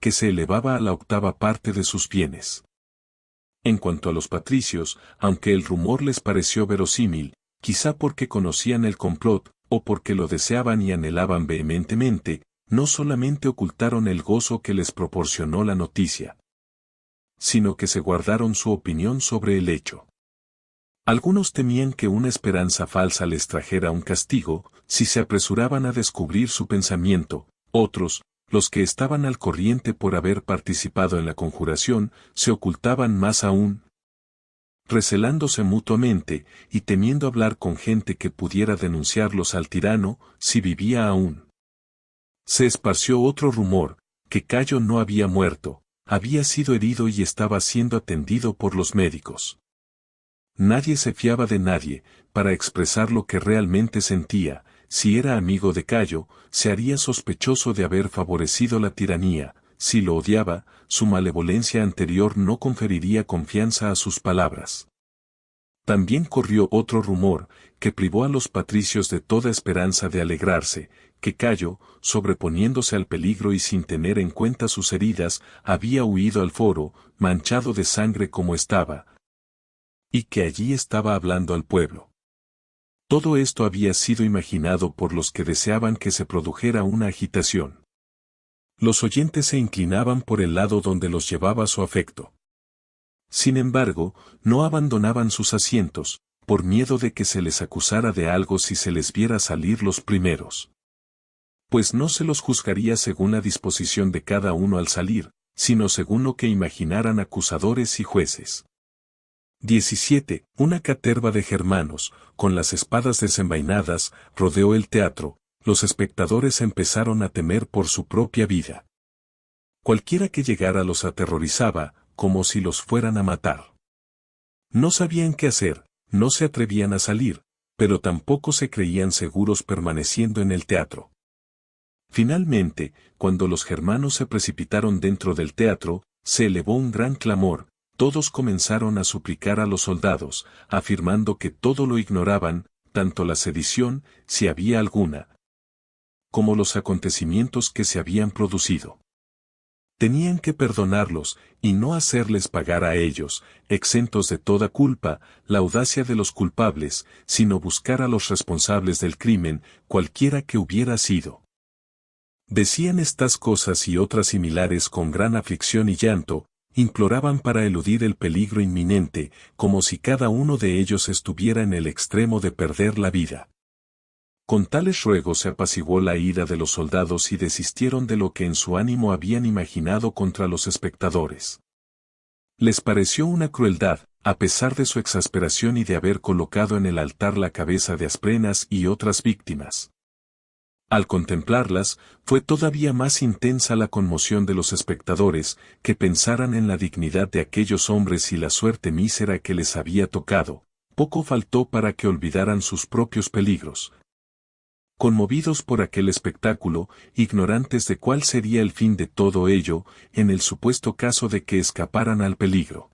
que se elevaba a la octava parte de sus bienes. En cuanto a los patricios, aunque el rumor les pareció verosímil, quizá porque conocían el complot, o porque lo deseaban y anhelaban vehementemente, no solamente ocultaron el gozo que les proporcionó la noticia, sino que se guardaron su opinión sobre el hecho. Algunos temían que una esperanza falsa les trajera un castigo, si se apresuraban a descubrir su pensamiento. Otros, los que estaban al corriente por haber participado en la conjuración, se ocultaban más aún, recelándose mutuamente, y temiendo hablar con gente que pudiera denunciarlos al tirano, si vivía aún. Se esparció otro rumor, que Cayo no había muerto, había sido herido y estaba siendo atendido por los médicos. Nadie se fiaba de nadie, para expresar lo que realmente sentía. Si era amigo de Cayo, se haría sospechoso de haber favorecido la tiranía; si lo odiaba, su malevolencia anterior no conferiría confianza a sus palabras. También corrió otro rumor, que privó a los patricios de toda esperanza de alegrarse, que Cayo, sobreponiéndose al peligro y sin tener en cuenta sus heridas, había huido al foro, manchado de sangre como estaba, y que allí estaba hablando al pueblo. Todo esto había sido imaginado por los que deseaban que se produjera una agitación. Los oyentes se inclinaban por el lado donde los llevaba su afecto. Sin embargo, no abandonaban sus asientos, por miedo de que se les acusara de algo si se les viera salir los primeros. Pues no se los juzgaría según la disposición de cada uno al salir, sino según lo que imaginaran acusadores y jueces. 17. Una caterva de germanos, con las espadas desenvainadas, rodeó el teatro. Los espectadores empezaron a temer por su propia vida. Cualquiera que llegara los aterrorizaba, como si los fueran a matar. No sabían qué hacer, no se atrevían a salir, pero tampoco se creían seguros permaneciendo en el teatro. Finalmente, cuando los germanos se precipitaron dentro del teatro, se elevó un gran clamor. Todos comenzaron a suplicar a los soldados, afirmando que todo lo ignoraban, tanto la sedición, si había alguna, como los acontecimientos que se habían producido. Tenían que perdonarlos, y no hacerles pagar a ellos, exentos de toda culpa, la audacia de los culpables, sino buscar a los responsables del crimen, cualquiera que hubiera sido. Decían estas cosas y otras similares con gran aflicción y llanto, imploraban para eludir el peligro inminente, como si cada uno de ellos estuviera en el extremo de perder la vida. Con tales ruegos se apaciguó la ira de los soldados y desistieron de lo que en su ánimo habían imaginado contra los espectadores. Les pareció una crueldad, a pesar de su exasperación y de haber colocado en el altar la cabeza de Asprenas y otras víctimas. Al contemplarlas, fue todavía más intensa la conmoción de los espectadores, que pensaran en la dignidad de aquellos hombres y la suerte mísera que les había tocado. Poco faltó para que olvidaran sus propios peligros. Conmovidos por aquel espectáculo, ignorantes de cuál sería el fin de todo ello, en el supuesto caso de que escaparan al peligro.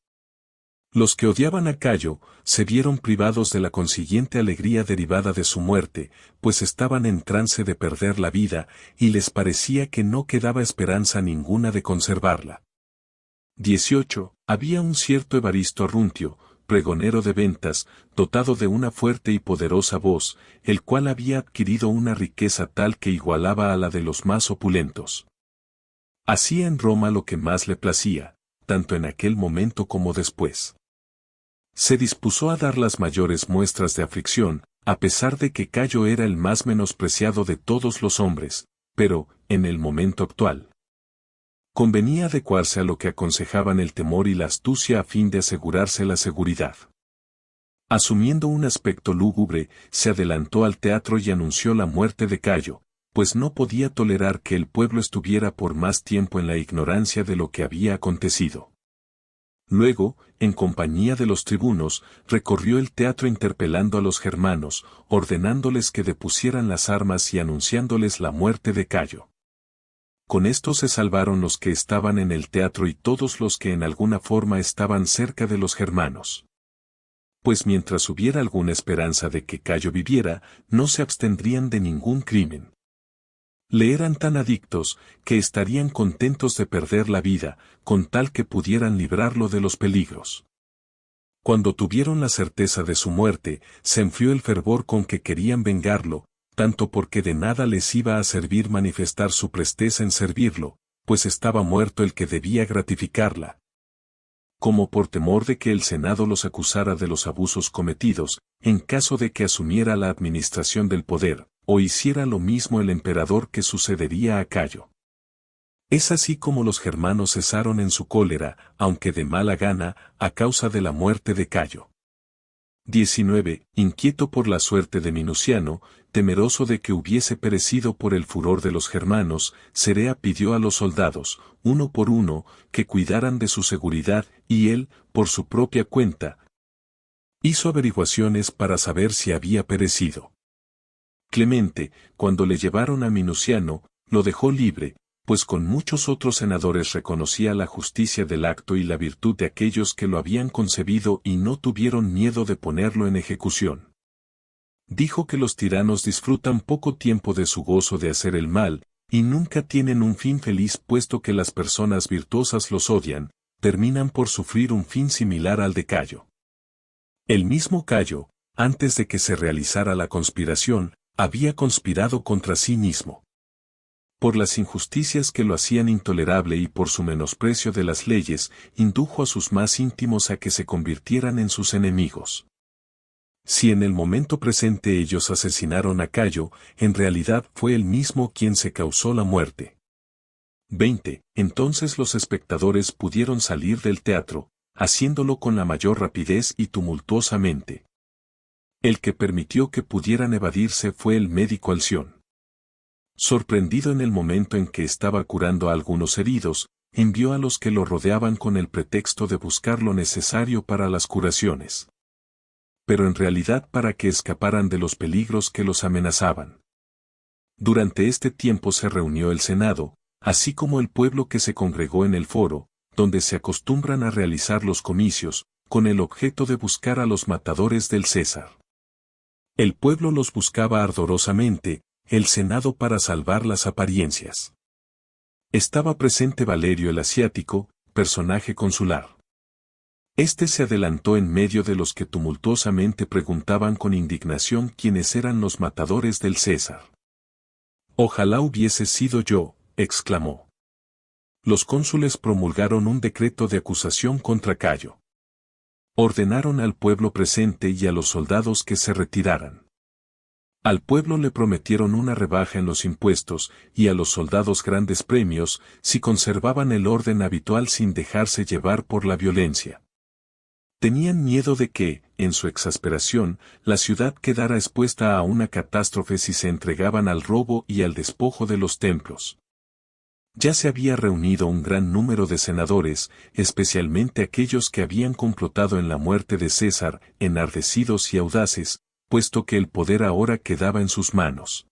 Los que odiaban a Cayo, se vieron privados de la consiguiente alegría derivada de su muerte, pues estaban en trance de perder la vida, y les parecía que no quedaba esperanza ninguna de conservarla. 18. Había un cierto Evaristo Arruntio, pregonero de ventas, dotado de una fuerte y poderosa voz, el cual había adquirido una riqueza tal que igualaba a la de los más opulentos. Hacía en Roma lo que más le placía, tanto en aquel momento como después. Se dispuso a dar las mayores muestras de aflicción, a pesar de que Cayo era el más menospreciado de todos los hombres, pero, en el momento actual, convenía adecuarse a lo que aconsejaban el temor y la astucia a fin de asegurarse la seguridad. Asumiendo un aspecto lúgubre, se adelantó al teatro y anunció la muerte de Cayo, pues no podía tolerar que el pueblo estuviera por más tiempo en la ignorancia de lo que había acontecido. Luego, en compañía de los tribunos, recorrió el teatro interpelando a los germanos, ordenándoles que depusieran las armas y anunciándoles la muerte de Cayo. Con esto se salvaron los que estaban en el teatro y todos los que en alguna forma estaban cerca de los germanos. Pues mientras hubiera alguna esperanza de que Cayo viviera, no se abstendrían de ningún crimen. Le eran tan adictos, que estarían contentos de perder la vida, con tal que pudieran librarlo de los peligros. Cuando tuvieron la certeza de su muerte, se enfrió el fervor con que querían vengarlo, tanto porque de nada les iba a servir manifestar su presteza en servirlo, pues estaba muerto el que debía gratificarla. como por temor de que el Senado los acusara de los abusos cometidos, en caso de que asumiera la administración del poder, o hiciera lo mismo el emperador que sucedería a Cayo. Es así como los germanos cesaron en su cólera, aunque de mala gana, a causa de la muerte de Cayo. 19. Inquieto por la suerte de Minuciano, temeroso de que hubiese perecido por el furor de los germanos, Cerea pidió a los soldados, uno por uno, que cuidaran de su seguridad, y él, por su propia cuenta, hizo averiguaciones para saber si había perecido. Clemente, cuando le llevaron a Minuciano, lo dejó libre, pues con muchos otros senadores reconocía la justicia del acto y la virtud de aquellos que lo habían concebido y no tuvieron miedo de ponerlo en ejecución. Dijo que los tiranos disfrutan poco tiempo de su gozo de hacer el mal, y nunca tienen un fin feliz puesto que las personas virtuosas los odian, terminan por sufrir un fin similar al de Cayo. El mismo Cayo, antes de que se realizara la conspiración, había conspirado contra sí mismo. Por las injusticias que lo hacían intolerable y por su menosprecio de las leyes, indujo a sus más íntimos a que se convirtieran en sus enemigos. Si en el momento presente ellos asesinaron a Cayo, en realidad fue él mismo quien se causó la muerte. 20. Entonces los espectadores pudieron salir del teatro, haciéndolo con la mayor rapidez y tumultuosamente. El que permitió que pudieran evadirse fue el médico Alción. Sorprendido en el momento en que estaba curando a algunos heridos, envió a los que lo rodeaban con el pretexto de buscar lo necesario para las curaciones. Pero en realidad para que escaparan de los peligros que los amenazaban. Durante este tiempo se reunió el Senado, así como el pueblo que se congregó en el foro, donde se acostumbran a realizar los comicios, con el objeto de buscar a los matadores del César. El pueblo los buscaba ardorosamente, el Senado para salvar las apariencias. Estaba presente Valerio el Asiático, personaje consular. Este se adelantó en medio de los que tumultuosamente preguntaban con indignación quiénes eran los matadores del César. «Ojalá hubiese sido yo», exclamó. Los cónsules promulgaron un decreto de acusación contra Cayo. Ordenaron al pueblo presente y a los soldados que se retiraran. Al pueblo le prometieron una rebaja en los impuestos y a los soldados grandes premios si conservaban el orden habitual sin dejarse llevar por la violencia. Tenían miedo de que, en su exasperación, la ciudad quedara expuesta a una catástrofe si se entregaban al robo y al despojo de los templos. Ya se había reunido un gran número de senadores, especialmente aquellos que habían complotado en la muerte de César, enardecidos y audaces, puesto que el poder ahora quedaba en sus manos.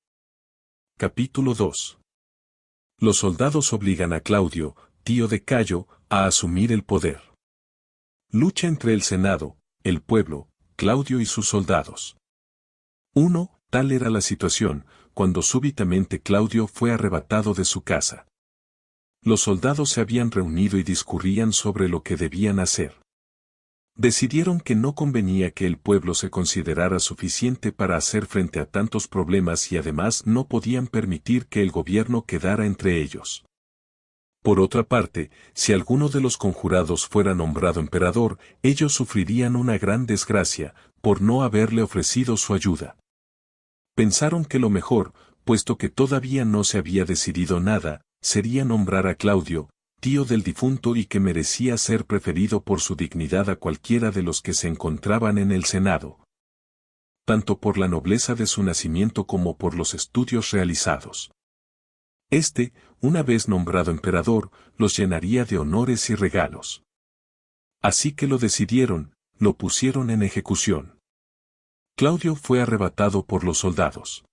Capítulo 2. Los soldados obligan a Claudio, tío de Cayo, a asumir el poder. Lucha entre el Senado, el pueblo, Claudio y sus soldados. 1. Tal era la situación, cuando súbitamente Claudio fue arrebatado de su casa. Los soldados se habían reunido y discurrían sobre lo que debían hacer. Decidieron que no convenía que el pueblo se considerara suficiente para hacer frente a tantos problemas y además no podían permitir que el gobierno quedara entre ellos. Por otra parte, si alguno de los conjurados fuera nombrado emperador, ellos sufrirían una gran desgracia, por no haberle ofrecido su ayuda. Pensaron que lo mejor, puesto que todavía no se había decidido nada, sería nombrar a Claudio, tío del difunto y que merecía ser preferido por su dignidad a cualquiera de los que se encontraban en el Senado, tanto por la nobleza de su nacimiento como por los estudios realizados. Este, una vez nombrado emperador, los llenaría de honores y regalos. Así que lo decidieron, lo pusieron en ejecución. Claudio fue arrebatado por los soldados.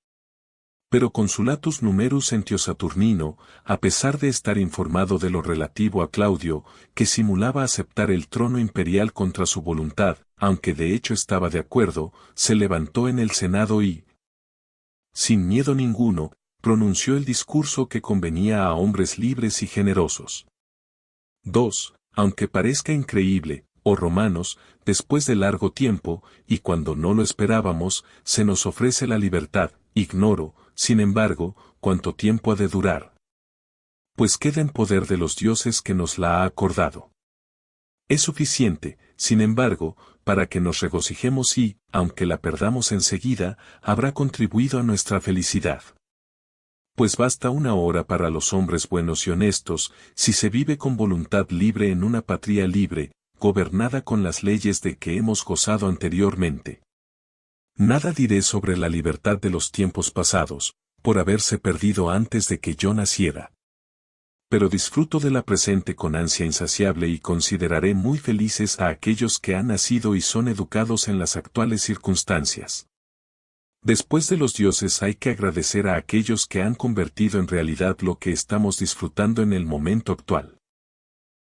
Pero Consulatus Numerus Entio Saturnino, a pesar de estar informado de lo relativo a Claudio, que simulaba aceptar el trono imperial contra su voluntad, aunque de hecho estaba de acuerdo, se levantó en el Senado y, sin miedo ninguno, pronunció el discurso que convenía a hombres libres y generosos. 2. Aunque parezca increíble, oh romanos, después de largo tiempo, y cuando no lo esperábamos, se nos ofrece la libertad, ignoro, sin embargo, cuánto tiempo ha de durar. Pues queda en poder de los dioses que nos la ha acordado. Es suficiente, sin embargo, para que nos regocijemos y, aunque la perdamos enseguida, habrá contribuido a nuestra felicidad. Pues basta una hora para los hombres buenos y honestos, si se vive con voluntad libre en una patria libre, gobernada con las leyes de que hemos gozado anteriormente. Nada diré sobre la libertad de los tiempos pasados, por haberse perdido antes de que yo naciera. Pero disfruto de la presente con ansia insaciable y consideraré muy felices a aquellos que han nacido y son educados en las actuales circunstancias. Después de los dioses hay que agradecer a aquellos que han convertido en realidad lo que estamos disfrutando en el momento actual.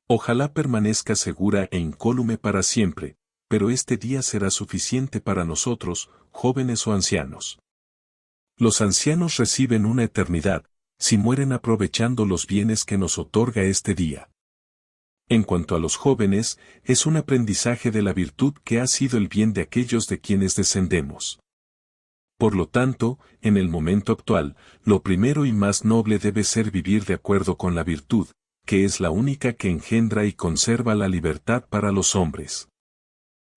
Ojalá permanezca segura e incólume para siempre, pero este día será suficiente para nosotros, jóvenes o ancianos. Los ancianos reciben una eternidad, si mueren aprovechando los bienes que nos otorga este día. En cuanto a los jóvenes, es un aprendizaje de la virtud que ha sido el bien de aquellos de quienes descendemos. Por lo tanto, en el momento actual, lo primero y más noble debe ser vivir de acuerdo con la virtud, que es la única que engendra y conserva la libertad para los hombres.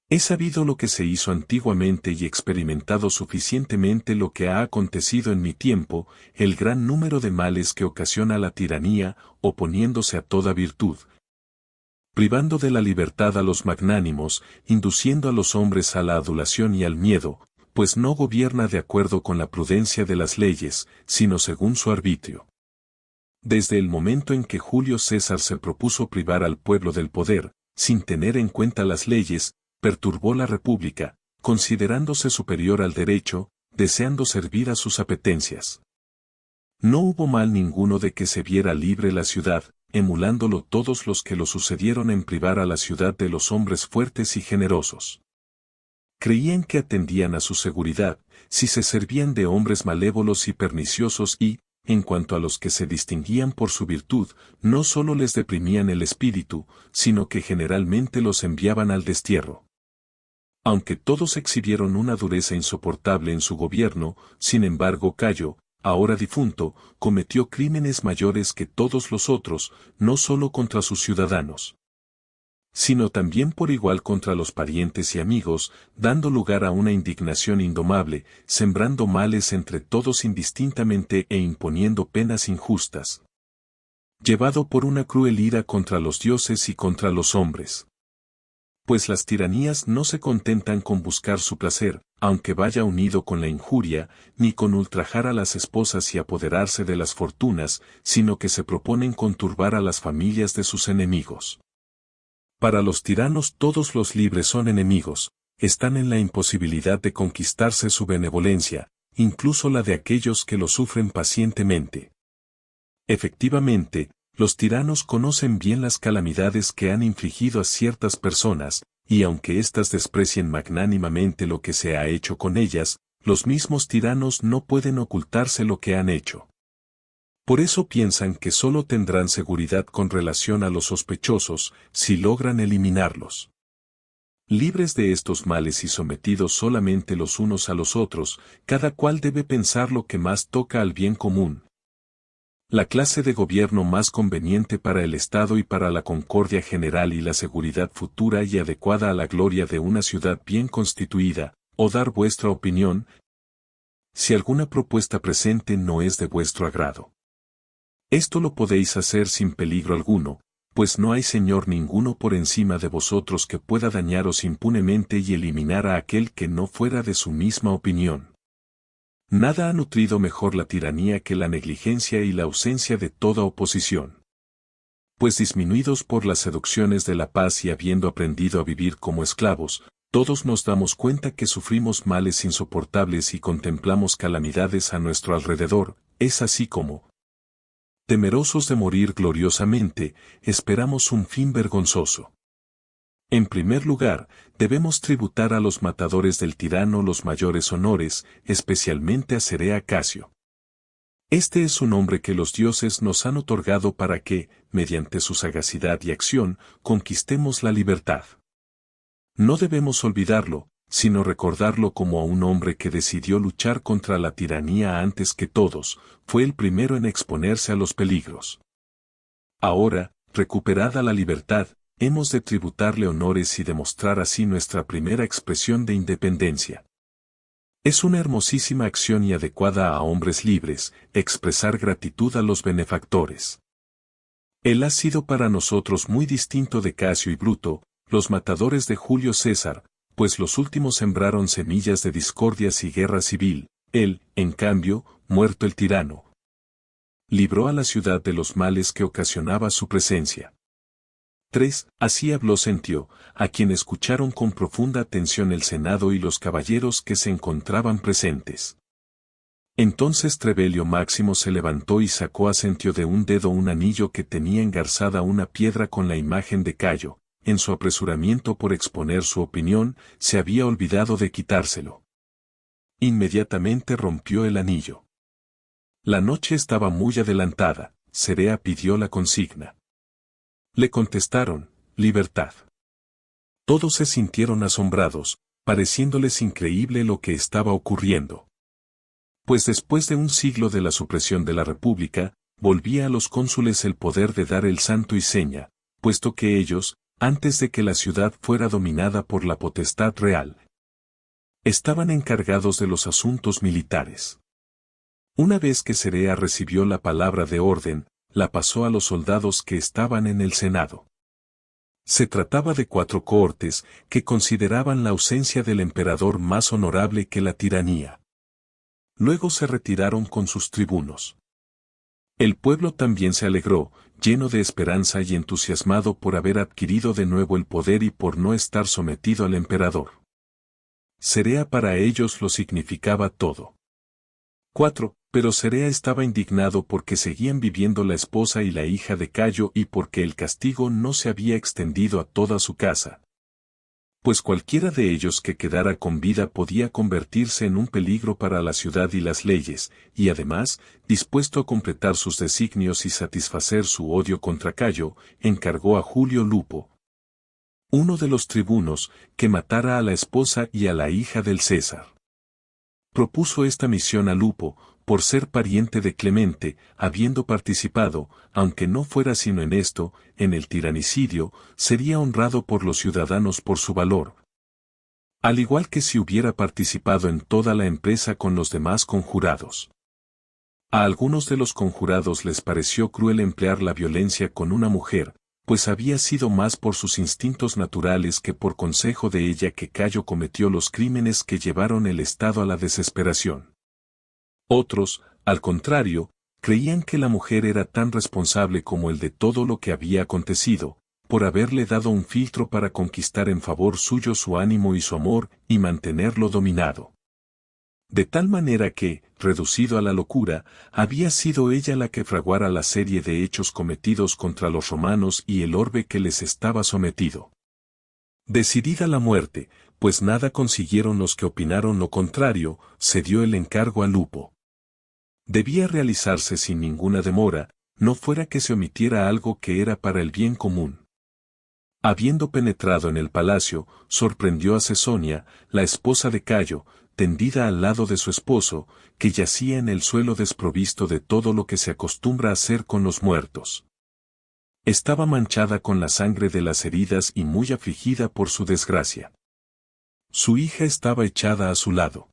He sabido lo que se hizo antiguamente y experimentado suficientemente lo que ha acontecido en mi tiempo, el gran número de males que ocasiona la tiranía, oponiéndose a toda virtud, privando de la libertad a los magnánimos, induciendo a los hombres a la adulación y al miedo, pues no gobierna de acuerdo con la prudencia de las leyes, sino según su arbitrio. Desde el momento en que Julio César se propuso privar al pueblo del poder, sin tener en cuenta las leyes, perturbó la república, considerándose superior al derecho, deseando servir a sus apetencias. No hubo mal ninguno de que se viera libre la ciudad, emulándolo todos los que lo sucedieron en privar a la ciudad de los hombres fuertes y generosos. Creían que atendían a su seguridad, si se servían de hombres malévolos y perniciosos y, en cuanto a los que se distinguían por su virtud, no sólo les deprimían el espíritu, sino que generalmente los enviaban al destierro. Aunque todos exhibieron una dureza insoportable en su gobierno, sin embargo Cayo, ahora difunto, cometió crímenes mayores que todos los otros, no sólo contra sus ciudadanos, sino también por igual contra los parientes y amigos, dando lugar a una indignación indomable, sembrando males entre todos indistintamente e imponiendo penas injustas. Llevado por una cruel ira contra los dioses y contra los hombres. Pues las tiranías no se contentan con buscar su placer, aunque vaya unido con la injuria, ni con ultrajar a las esposas y apoderarse de las fortunas, sino que se proponen conturbar a las familias de sus enemigos. Para los tiranos todos los libres son enemigos, están en la imposibilidad de conquistarse su benevolencia, incluso la de aquellos que lo sufren pacientemente. Efectivamente, los tiranos conocen bien las calamidades que han infligido a ciertas personas, y aunque éstas desprecien magnánimamente lo que se ha hecho con ellas, los mismos tiranos no pueden ocultarse lo que han hecho. Por eso piensan que solo tendrán seguridad con relación a los sospechosos, si logran eliminarlos. Libres de estos males y sometidos solamente los unos a los otros, cada cual debe pensar lo que más toca al bien común. La clase de gobierno más conveniente para el Estado y para la concordia general y la seguridad futura y adecuada a la gloria de una ciudad bien constituida, o dar vuestra opinión, si alguna propuesta presente no es de vuestro agrado. Esto lo podéis hacer sin peligro alguno, pues no hay señor ninguno por encima de vosotros que pueda dañaros impunemente y eliminar a aquel que no fuera de su misma opinión. Nada ha nutrido mejor la tiranía que la negligencia y la ausencia de toda oposición. Pues disminuidos por las seducciones de la paz y habiendo aprendido a vivir como esclavos, todos nos damos cuenta que sufrimos males insoportables y contemplamos calamidades a nuestro alrededor, es así como, temerosos de morir gloriosamente, esperamos un fin vergonzoso. En primer lugar, debemos tributar a los matadores del tirano los mayores honores, especialmente a Cerea Casio. Este es un hombre que los dioses nos han otorgado para que, mediante su sagacidad y acción, conquistemos la libertad. No debemos olvidarlo, sino recordarlo como a un hombre que decidió luchar contra la tiranía antes que todos, fue el primero en exponerse a los peligros. Ahora, recuperada la libertad, hemos de tributarle honores y demostrar así nuestra primera expresión de independencia. Es una hermosísima acción y adecuada a hombres libres, expresar gratitud a los benefactores. Él ha sido para nosotros muy distinto de Casio y Bruto, los matadores de Julio César, pues los últimos sembraron semillas de discordias y guerra civil, él, en cambio, muerto el tirano, libró a la ciudad de los males que ocasionaba su presencia. 3. Así habló Sentio, a quien escucharon con profunda atención el Senado y los caballeros que se encontraban presentes. Entonces Trebelio Máximo se levantó y sacó a Sentio de un dedo un anillo que tenía engarzada una piedra con la imagen de Cayo. En su apresuramiento por exponer su opinión, se había olvidado de quitárselo. Inmediatamente rompió el anillo. La noche estaba muy adelantada, Cerea pidió la consigna. Le contestaron, libertad. Todos se sintieron asombrados, pareciéndoles increíble lo que estaba ocurriendo. Pues después de un siglo de la supresión de la República, volvía a los cónsules el poder de dar el santo y seña, puesto que ellos, antes de que la ciudad fuera dominada por la potestad real, estaban encargados de los asuntos militares. Una vez que Cerea recibió la palabra de orden, la pasó a los soldados que estaban en el Senado. Se trataba de 4 cohortes que consideraban la ausencia del emperador más honorable que la tiranía. Luego se retiraron con sus tribunos. El pueblo también se alegró, lleno de esperanza y entusiasmado por haber adquirido de nuevo el poder y por no estar sometido al emperador. Cerea para ellos lo significaba todo. 4. Pero Cerea estaba indignado porque seguían viviendo la esposa y la hija de Cayo y porque el castigo no se había extendido a toda su casa. Pues cualquiera de ellos que quedara con vida podía convertirse en un peligro para la ciudad y las leyes, y además, dispuesto a completar sus designios y satisfacer su odio contra Cayo, encargó a Julio Lupo, uno de los tribunos, que matara a la esposa y a la hija del César. Propuso esta misión a Lupo, por ser pariente de Clemente, habiendo participado, aunque no fuera sino en esto, en el tiranicidio, sería honrado por los ciudadanos por su valor. Al igual que si hubiera participado en toda la empresa con los demás conjurados. A algunos de los conjurados les pareció cruel emplear la violencia con una mujer, pues había sido más por sus instintos naturales que por consejo de ella que Cayo cometió los crímenes que llevaron el Estado a la desesperación. Otros, al contrario, creían que la mujer era tan responsable como el de todo lo que había acontecido, por haberle dado un filtro para conquistar en favor suyo su ánimo y su amor y mantenerlo dominado. De tal manera que, reducido a la locura, había sido ella la que fraguara la serie de hechos cometidos contra los romanos y el orbe que les estaba sometido. Decidida la muerte, pues nada consiguieron los que opinaron lo contrario, se dio el encargo a Lupo. Debía realizarse sin ninguna demora, no fuera que se omitiera algo que era para el bien común. Habiendo penetrado en el palacio, sorprendió a Cesonia, la esposa de Cayo, tendida al lado de su esposo, que yacía en el suelo desprovisto de todo lo que se acostumbra a hacer con los muertos. Estaba manchada con la sangre de las heridas y muy afligida por su desgracia. Su hija estaba echada a su lado.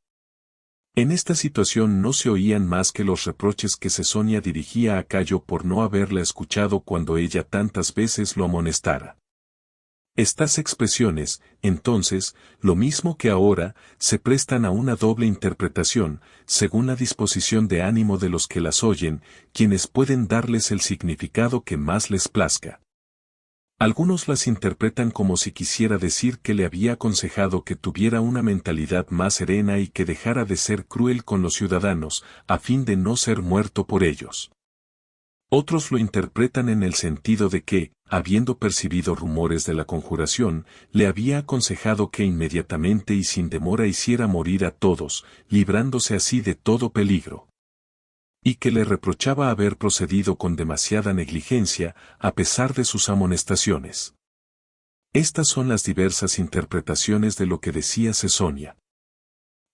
En esta situación no se oían más que los reproches que Cesonia dirigía a Cayo por no haberla escuchado cuando ella tantas veces lo amonestara. Estas expresiones, entonces, lo mismo que ahora, se prestan a una doble interpretación, según la disposición de ánimo de los que las oyen, quienes pueden darles el significado que más les plazca. Algunos las interpretan como si quisiera decir que le había aconsejado que tuviera una mentalidad más serena y que dejara de ser cruel con los ciudadanos, a fin de no ser muerto por ellos. Otros lo interpretan en el sentido de que, habiendo percibido rumores de la conjuración, le había aconsejado que inmediatamente y sin demora hiciera morir a todos, librándose así de todo peligro. Y que le reprochaba haber procedido con demasiada negligencia, a pesar de sus amonestaciones. Estas son las diversas interpretaciones de lo que decía Cesonia.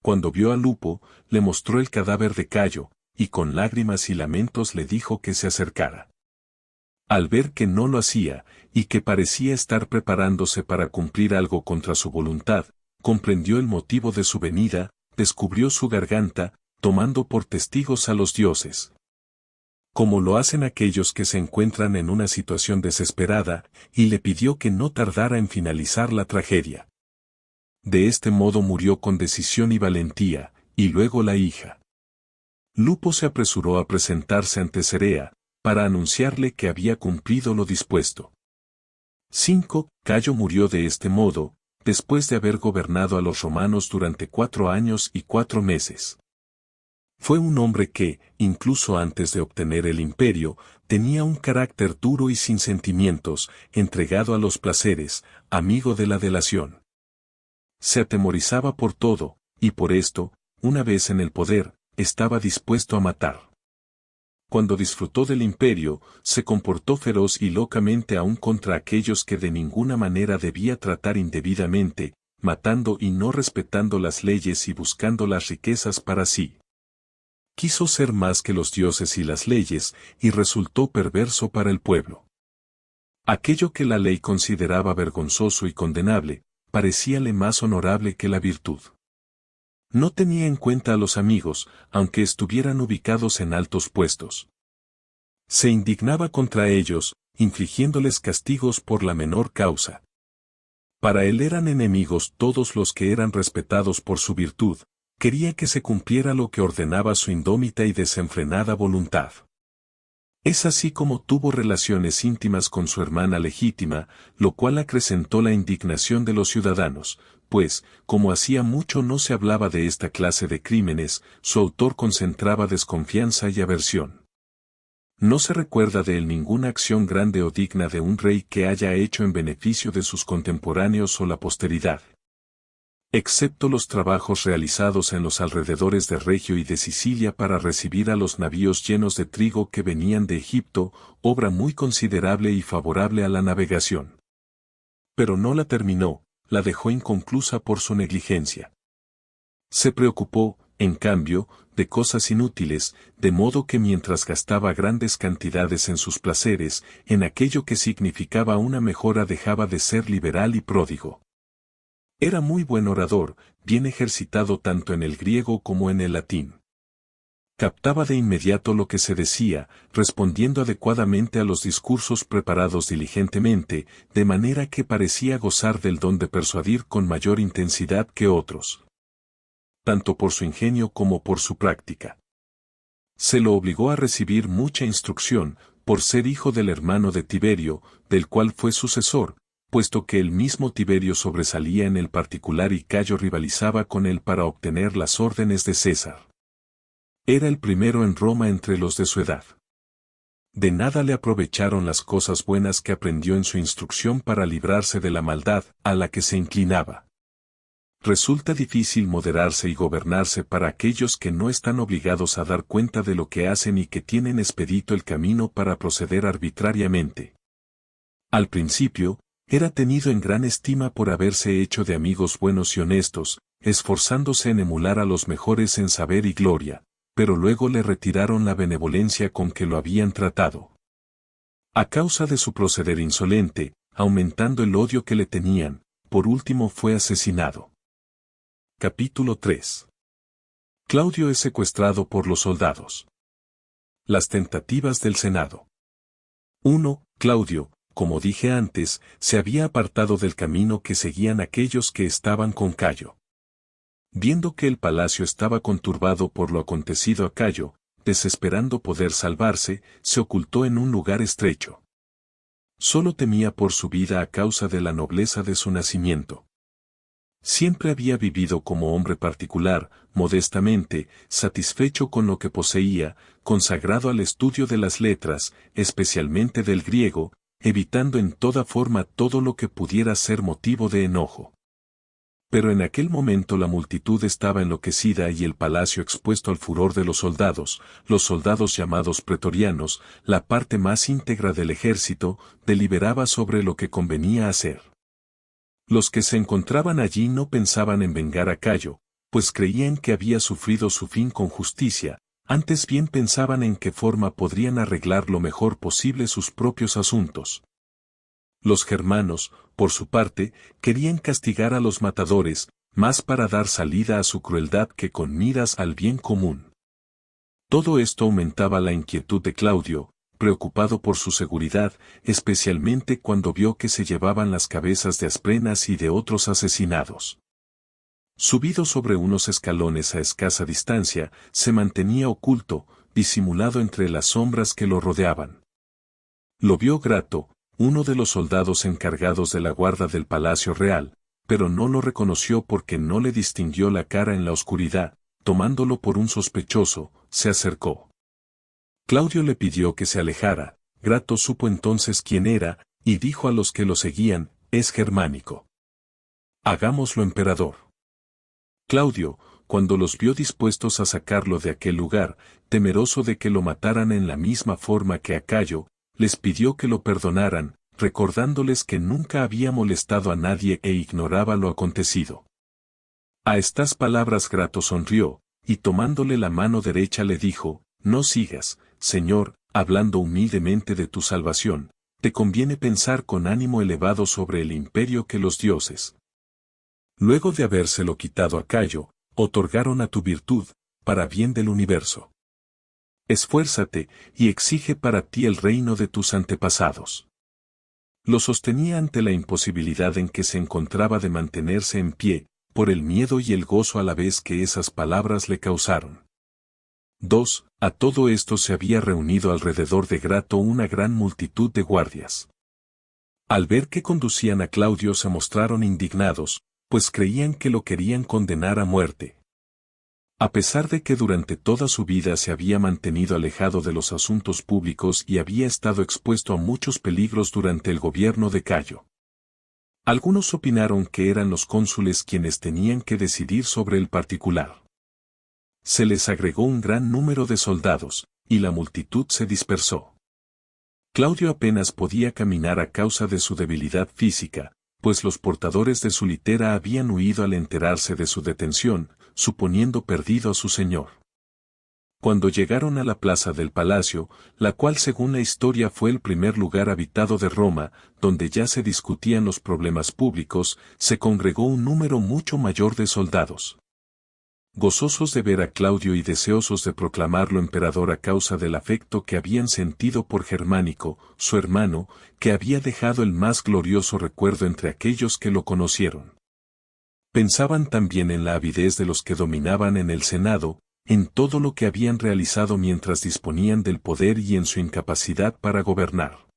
Cuando vio a Lupo, le mostró el cadáver de Cayo, y con lágrimas y lamentos le dijo que se acercara. Al ver que no lo hacía, y que parecía estar preparándose para cumplir algo contra su voluntad, comprendió el motivo de su venida, descubrió su garganta, tomando por testigos a los dioses. Como lo hacen aquellos que se encuentran en una situación desesperada, y le pidió que no tardara en finalizar la tragedia. De este modo murió con decisión y valentía, y luego la hija. Lupo se apresuró a presentarse ante Cerea, para anunciarle que había cumplido lo dispuesto. 5. Cayo murió de este modo, después de haber gobernado a los romanos durante 4 años y 4 meses. Fue un hombre que, incluso antes de obtener el imperio, tenía un carácter duro y sin sentimientos, entregado a los placeres, amigo de la delación. Se atemorizaba por todo, y por esto, una vez en el poder, estaba dispuesto a matar. Cuando disfrutó del imperio, se comportó feroz y locamente aún contra aquellos que de ninguna manera debía tratar indebidamente, matando y no respetando las leyes y buscando las riquezas para sí. Quiso ser más que los dioses y las leyes, y resultó perverso para el pueblo. Aquello que la ley consideraba vergonzoso y condenable, parecíale más honorable que la virtud. No tenía en cuenta a los amigos, aunque estuvieran ubicados en altos puestos. Se indignaba contra ellos, infligiéndoles castigos por la menor causa. Para él eran enemigos todos los que eran respetados por su virtud. Quería que se cumpliera lo que ordenaba su indómita y desenfrenada voluntad. Es así como tuvo relaciones íntimas con su hermana legítima, lo cual acrecentó la indignación de los ciudadanos, pues, como hacía mucho no se hablaba de esta clase de crímenes, su autor concentraba desconfianza y aversión. No se recuerda de él ninguna acción grande o digna de un rey que haya hecho en beneficio de sus contemporáneos o la posteridad. Excepto los trabajos realizados en los alrededores de Regio y de Sicilia para recibir a los navíos llenos de trigo que venían de Egipto, obra muy considerable y favorable a la navegación. Pero no la terminó, la dejó inconclusa por su negligencia. Se preocupó, en cambio, de cosas inútiles, de modo que mientras gastaba grandes cantidades en sus placeres, en aquello que significaba una mejora dejaba de ser liberal y pródigo. Era muy buen orador, bien ejercitado tanto en el griego como en el latín. Captaba de inmediato lo que se decía, respondiendo adecuadamente a los discursos preparados diligentemente, de manera que parecía gozar del don de persuadir con mayor intensidad que otros. Tanto por su ingenio como por su práctica. Se lo obligó a recibir mucha instrucción, por ser hijo del hermano de Tiberio, del cual fue sucesor, puesto que el mismo Tiberio sobresalía en el particular y Cayo rivalizaba con él para obtener las órdenes de César. Era el primero en Roma entre los de su edad. De nada le aprovecharon las cosas buenas que aprendió en su instrucción para librarse de la maldad a la que se inclinaba. Resulta difícil moderarse y gobernarse para aquellos que no están obligados a dar cuenta de lo que hacen y que tienen expedito el camino para proceder arbitrariamente. Al principio, era tenido en gran estima por haberse hecho de amigos buenos y honestos, esforzándose en emular a los mejores en saber y gloria, pero luego le retiraron la benevolencia con que lo habían tratado. A causa de su proceder insolente, aumentando el odio que le tenían, por último fue asesinado. Capítulo 3. Claudio es secuestrado por los soldados. Las tentativas del Senado. 1. Claudio, como dije antes, se había apartado del camino que seguían aquellos que estaban con Cayo. Viendo que el palacio estaba conturbado por lo acontecido a Cayo, desesperando poder salvarse, se ocultó en un lugar estrecho. Solo temía por su vida a causa de la nobleza de su nacimiento. Siempre había vivido como hombre particular, modestamente, satisfecho con lo que poseía, consagrado al estudio de las letras, especialmente del griego, evitando en toda forma todo lo que pudiera ser motivo de enojo. Pero en aquel momento la multitud estaba enloquecida y el palacio expuesto al furor de los soldados llamados pretorianos, la parte más íntegra del ejército, deliberaba sobre lo que convenía hacer. Los que se encontraban allí no pensaban en vengar a Cayo, pues creían que había sufrido su fin con justicia, Antes bien pensaban en qué forma podrían arreglar lo mejor posible sus propios asuntos. Los germanos, por su parte, querían castigar a los matadores, más para dar salida a su crueldad que con miras al bien común. Todo esto aumentaba la inquietud de Claudio, preocupado por su seguridad, especialmente cuando vio que se llevaban las cabezas de Asprenas y de otros asesinados. Subido sobre unos escalones a escasa distancia, se mantenía oculto, disimulado entre las sombras que lo rodeaban. Lo vio Grato, uno de los soldados encargados de la guarda del Palacio Real, pero no lo reconoció porque no le distinguió la cara en la oscuridad. Tomándolo por un sospechoso, se acercó. Claudio le pidió que se alejara. Grato supo entonces quién era, y dijo a los que lo seguían: «Es Germánico. Hagámoslo emperador». Claudio, cuando los vio dispuestos a sacarlo de aquel lugar, temeroso de que lo mataran en la misma forma que a Cayo, les pidió que lo perdonaran, recordándoles que nunca había molestado a nadie e ignoraba lo acontecido. A estas palabras Grato sonrió, y tomándole la mano derecha le dijo: «No sigas, Señor, hablando humildemente de tu salvación, te conviene pensar con ánimo elevado sobre el imperio que los dioses, luego de habérselo quitado a Cayo, otorgaron a tu virtud, para bien del universo. Esfuérzate, y exige para ti el reino de tus antepasados». Lo sostenía ante la imposibilidad en que se encontraba de mantenerse en pie, por el miedo y el gozo a la vez que esas palabras le causaron. 2. A todo esto se había reunido alrededor de Grato una gran multitud de guardias. Al ver que conducían a Claudio se mostraron indignados, pues creían que lo querían condenar a muerte. A pesar de que durante toda su vida se había mantenido alejado de los asuntos públicos y había estado expuesto a muchos peligros durante el gobierno de Cayo. Algunos opinaron que eran los cónsules quienes tenían que decidir sobre el particular. Se les agregó un gran número de soldados, y la multitud se dispersó. Claudio apenas podía caminar a causa de su debilidad física, pues los portadores de su litera habían huido al enterarse de su detención, suponiendo perdido a su señor. Cuando llegaron a la plaza del palacio, la cual según la historia fue el primer lugar habitado de Roma, donde ya se discutían los problemas públicos, se congregó un número mucho mayor de soldados. Gozosos de ver a Claudio y deseosos de proclamarlo emperador a causa del afecto que habían sentido por Germánico, su hermano, que había dejado el más glorioso recuerdo entre aquellos que lo conocieron. Pensaban también en la avidez de los que dominaban en el Senado, en todo lo que habían realizado mientras disponían del poder y en su incapacidad para gobernar.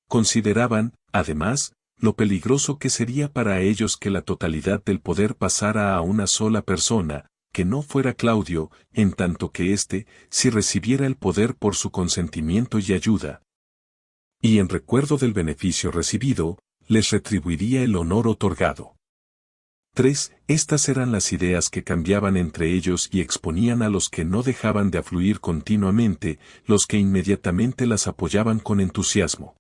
Consideraban, además, lo peligroso que sería para ellos que la totalidad del poder pasara a una sola persona, que no fuera Claudio, en tanto que éste, si recibiera el poder por su consentimiento y ayuda, y en recuerdo del beneficio recibido, les retribuiría el honor otorgado. 3. Estas eran las ideas que cambiaban entre ellos y exponían a los que no dejaban de afluir continuamente, los que inmediatamente las apoyaban con entusiasmo.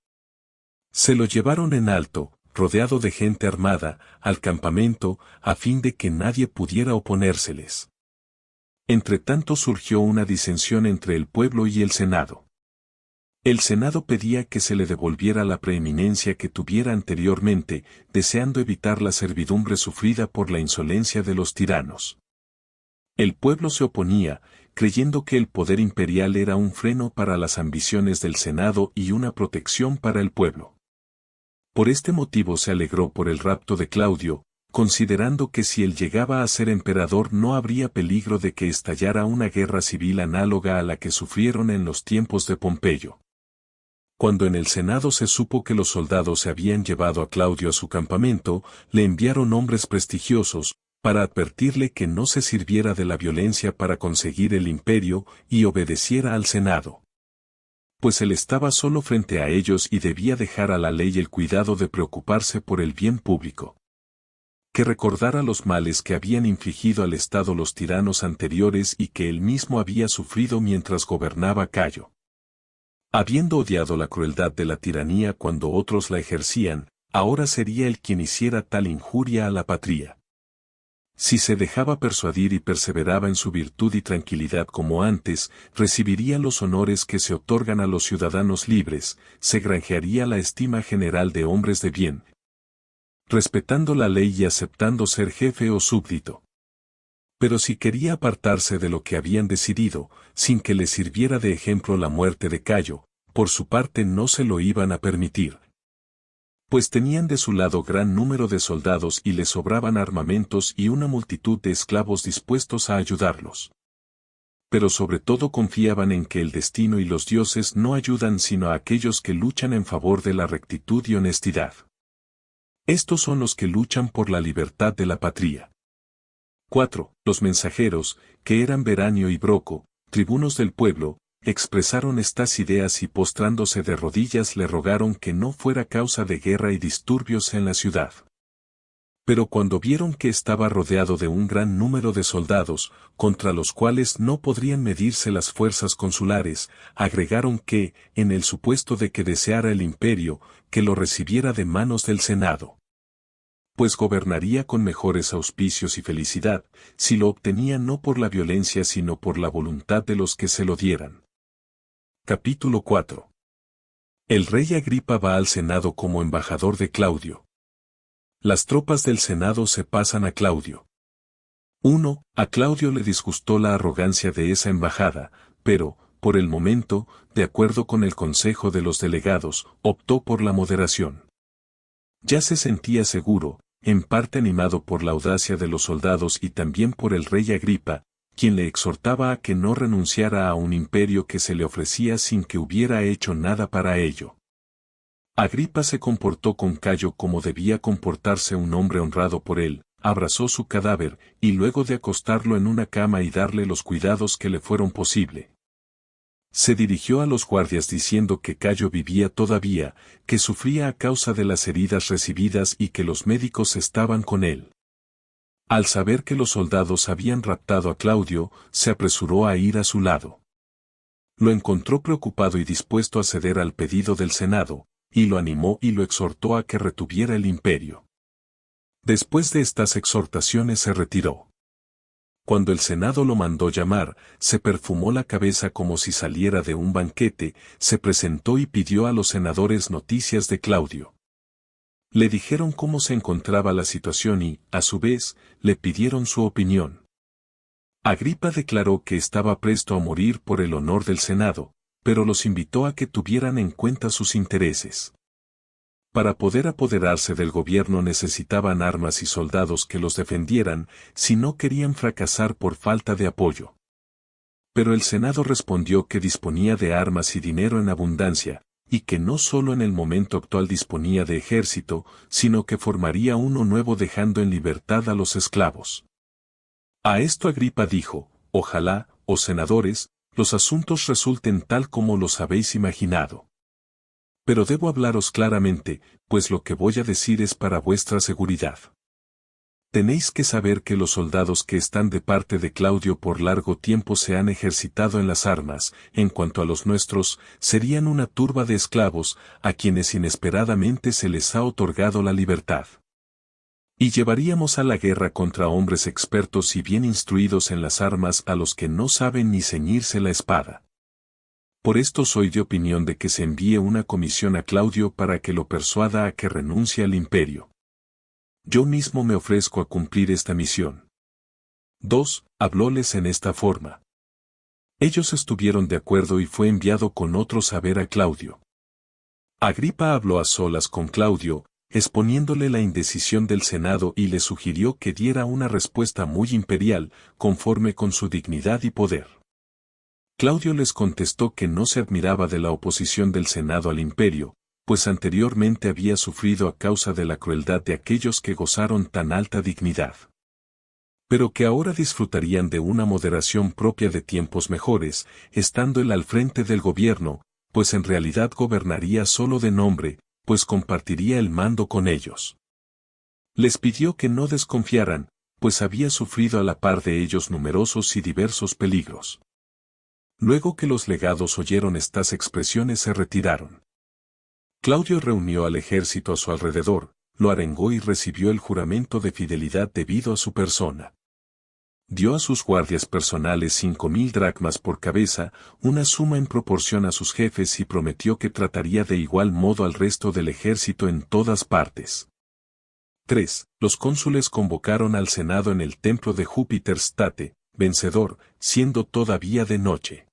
Se lo llevaron en alto, rodeado de gente armada, al campamento, a fin de que nadie pudiera oponérseles. Entretanto surgió una disensión entre el pueblo y el Senado. El Senado pedía que se le devolviera la preeminencia que tuviera anteriormente, deseando evitar la servidumbre sufrida por la insolencia de los tiranos. El pueblo se oponía, creyendo que el poder imperial era un freno para las ambiciones del Senado y una protección para el pueblo. Por este motivo se alegró por el rapto de Claudio, considerando que si él llegaba a ser emperador no habría peligro de que estallara una guerra civil análoga a la que sufrieron en los tiempos de Pompeyo. Cuando en el Senado se supo que los soldados se habían llevado a Claudio a su campamento, le enviaron hombres prestigiosos, para advertirle que no se sirviera de la violencia para conseguir el imperio y obedeciera al Senado. Pues él estaba solo frente a ellos y debía dejar a la ley el cuidado de preocuparse por el bien público. Que recordara los males que habían infligido al Estado los tiranos anteriores y que él mismo había sufrido mientras gobernaba Cayo. Habiendo odiado la crueldad de la tiranía cuando otros la ejercían, ahora sería él quien hiciera tal injuria a la patria. Si se dejaba persuadir y perseveraba en su virtud y tranquilidad como antes, recibiría los honores que se otorgan a los ciudadanos libres, se granjearía la estima general de hombres de bien, respetando la ley y aceptando ser jefe o súbdito. Pero si quería apartarse de lo que habían decidido, sin que le sirviera de ejemplo la muerte de Cayo, por su parte no se lo iban a permitir. Pues tenían de su lado gran número de soldados y les sobraban armamentos y una multitud de esclavos dispuestos a ayudarlos. Pero sobre todo confiaban en que el destino y los dioses no ayudan sino a aquellos que luchan en favor de la rectitud y honestidad. Estos son los que luchan por la libertad de la patria. 4. Los mensajeros, que eran Beranio y Broco, tribunos del pueblo, expresaron estas ideas y postrándose de rodillas le rogaron que no fuera causa de guerra y disturbios en la ciudad. Pero cuando vieron que estaba rodeado de un gran número de soldados, contra los cuales no podrían medirse las fuerzas consulares, agregaron que, en el supuesto de que deseara el imperio, que lo recibiera de manos del Senado. Pues gobernaría con mejores auspicios y felicidad, si lo obtenía no por la violencia sino por la voluntad de los que se lo dieran. Capítulo 4. El rey Agripa va al Senado como embajador de Claudio. Las tropas del Senado se pasan a Claudio. 1. A Claudio le disgustó la arrogancia de esa embajada, pero, por el momento, de acuerdo con el consejo de los delegados, optó por la moderación. Ya se sentía seguro, en parte animado por la audacia de los soldados y también por el rey Agripa, quien le exhortaba a que no renunciara a un imperio que se le ofrecía sin que hubiera hecho nada para ello. Agripa se comportó con Cayo como debía comportarse un hombre honrado por él, abrazó su cadáver, y luego de acostarlo en una cama y darle los cuidados que le fueron posible, se dirigió a los guardias diciendo que Cayo vivía todavía, que sufría a causa de las heridas recibidas y que los médicos estaban con él. Al saber que los soldados habían raptado a Claudio, se apresuró a ir a su lado. Lo encontró preocupado y dispuesto a ceder al pedido del Senado, y lo animó y lo exhortó a que retuviera el imperio. Después de estas exhortaciones se retiró. Cuando el Senado lo mandó llamar, se perfumó la cabeza como si saliera de un banquete, se presentó y pidió a los senadores noticias de Claudio. Le dijeron cómo se encontraba la situación y, a su vez, le pidieron su opinión. Agripa declaró que estaba presto a morir por el honor del Senado, pero los invitó a que tuvieran en cuenta sus intereses. Para poder apoderarse del gobierno necesitaban armas y soldados que los defendieran, si no querían fracasar por falta de apoyo. Pero el Senado respondió que disponía de armas y dinero en abundancia, y que no solo en el momento actual disponía de ejército, sino que formaría uno nuevo dejando en libertad a los esclavos. A esto Agripa dijo, ojalá, oh senadores, los asuntos resulten tal como los habéis imaginado. Pero debo hablaros claramente, pues lo que voy a decir es para vuestra seguridad. Tenéis que saber que los soldados que están de parte de Claudio por largo tiempo se han ejercitado en las armas, en cuanto a los nuestros, serían una turba de esclavos, a quienes inesperadamente se les ha otorgado la libertad. Y llevaríamos a la guerra contra hombres expertos y bien instruidos en las armas a los que no saben ni ceñirse la espada. Por esto soy de opinión de que se envíe una comisión a Claudio para que lo persuada a que renuncie al imperio. Yo mismo me ofrezco a cumplir esta misión. 2. Hablóles en esta forma. Ellos estuvieron de acuerdo y fue enviado con otros a ver a Claudio. Agripa habló a solas con Claudio, exponiéndole la indecisión del Senado y le sugirió que diera una respuesta muy imperial, conforme con su dignidad y poder. Claudio les contestó que no se admiraba de la oposición del Senado al imperio, pues anteriormente había sufrido a causa de la crueldad de aquellos que gozaron tan alta dignidad. Pero que ahora disfrutarían de una moderación propia de tiempos mejores, estando él al frente del gobierno, pues en realidad gobernaría solo de nombre, pues compartiría el mando con ellos. Les pidió que no desconfiaran, pues había sufrido a la par de ellos numerosos y diversos peligros. Luego que los legados oyeron estas expresiones se retiraron. Claudio reunió al ejército a su alrededor, lo arengó y recibió el juramento de fidelidad debido a su persona. Dio a sus guardias personales 5.000 dracmas por cabeza, una suma en proporción a sus jefes, y prometió que trataría de igual modo al resto del ejército en todas partes. 3. Los cónsules convocaron al Senado en el templo de Júpiter State, vencedor, siendo todavía de noche.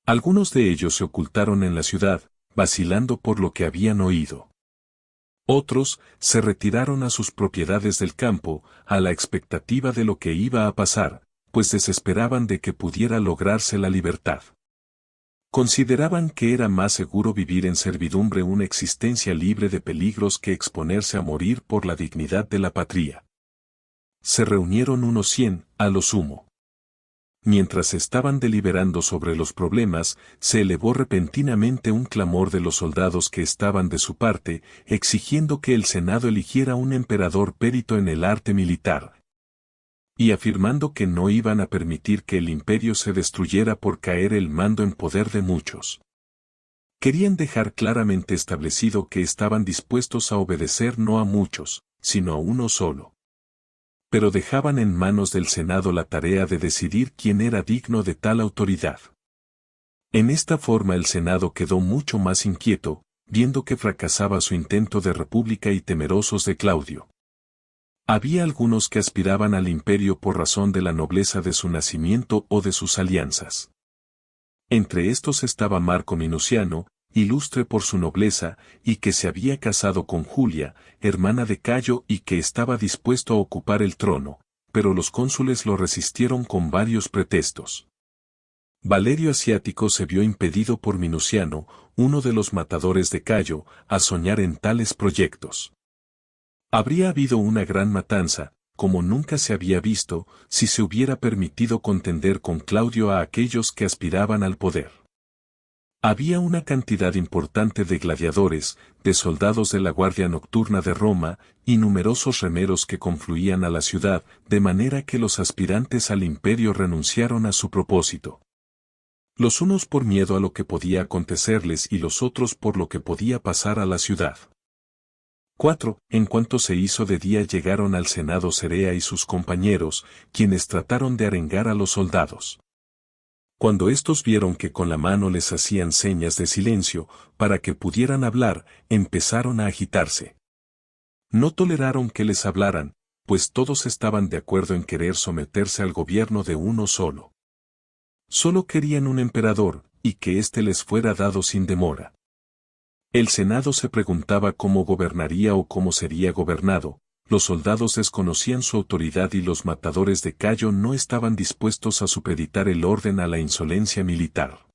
Algunos de ellos se ocultaron en la ciudad, vacilando por lo que habían oído. Otros se retiraron a sus propiedades del campo, a la expectativa de lo que iba a pasar, pues desesperaban de que pudiera lograrse la libertad. Consideraban que era más seguro vivir en servidumbre una existencia libre de peligros que exponerse a morir por la dignidad de la patria. Se reunieron unos 100, a lo sumo. Mientras estaban deliberando sobre los problemas, se elevó repentinamente un clamor de los soldados que estaban de su parte, exigiendo que el Senado eligiera un emperador périto en el arte militar, y afirmando que no iban a permitir que el imperio se destruyera por caer el mando en poder de muchos. Querían dejar claramente establecido que estaban dispuestos a obedecer no a muchos, sino a uno solo. Pero dejaban en manos del Senado la tarea de decidir quién era digno de tal autoridad. En esta forma el Senado quedó mucho más inquieto, viendo que fracasaba su intento de república y temerosos de Claudio. Había algunos que aspiraban al imperio por razón de la nobleza de su nacimiento o de sus alianzas. Entre estos estaba Marco Minuciano, ilustre por su nobleza, y que se había casado con Julia, hermana de Cayo, y que estaba dispuesto a ocupar el trono, pero los cónsules lo resistieron con varios pretextos. Valerio Asiático se vio impedido por Minuciano, uno de los matadores de Cayo, a soñar en tales proyectos. Habría habido una gran matanza, como nunca se había visto, si se hubiera permitido contender con Claudio a aquellos que aspiraban al poder. Había una cantidad importante de gladiadores, de soldados de la Guardia Nocturna de Roma, y numerosos remeros que confluían a la ciudad, de manera que los aspirantes al imperio renunciaron a su propósito. Los unos por miedo a lo que podía acontecerles y los otros por lo que podía pasar a la ciudad. 4. En cuanto se hizo de día llegaron al Senado Cerea y sus compañeros, quienes trataron de arengar a los soldados. Cuando estos vieron que con la mano les hacían señas de silencio, para que pudieran hablar, empezaron a agitarse. No toleraron que les hablaran, pues todos estaban de acuerdo en querer someterse al gobierno de uno solo. Solo querían un emperador, y que éste les fuera dado sin demora. El Senado se preguntaba cómo gobernaría o cómo sería gobernado, los soldados desconocían su autoridad y los matadores de Cayo no estaban dispuestos a supeditar el orden a la insolencia militar.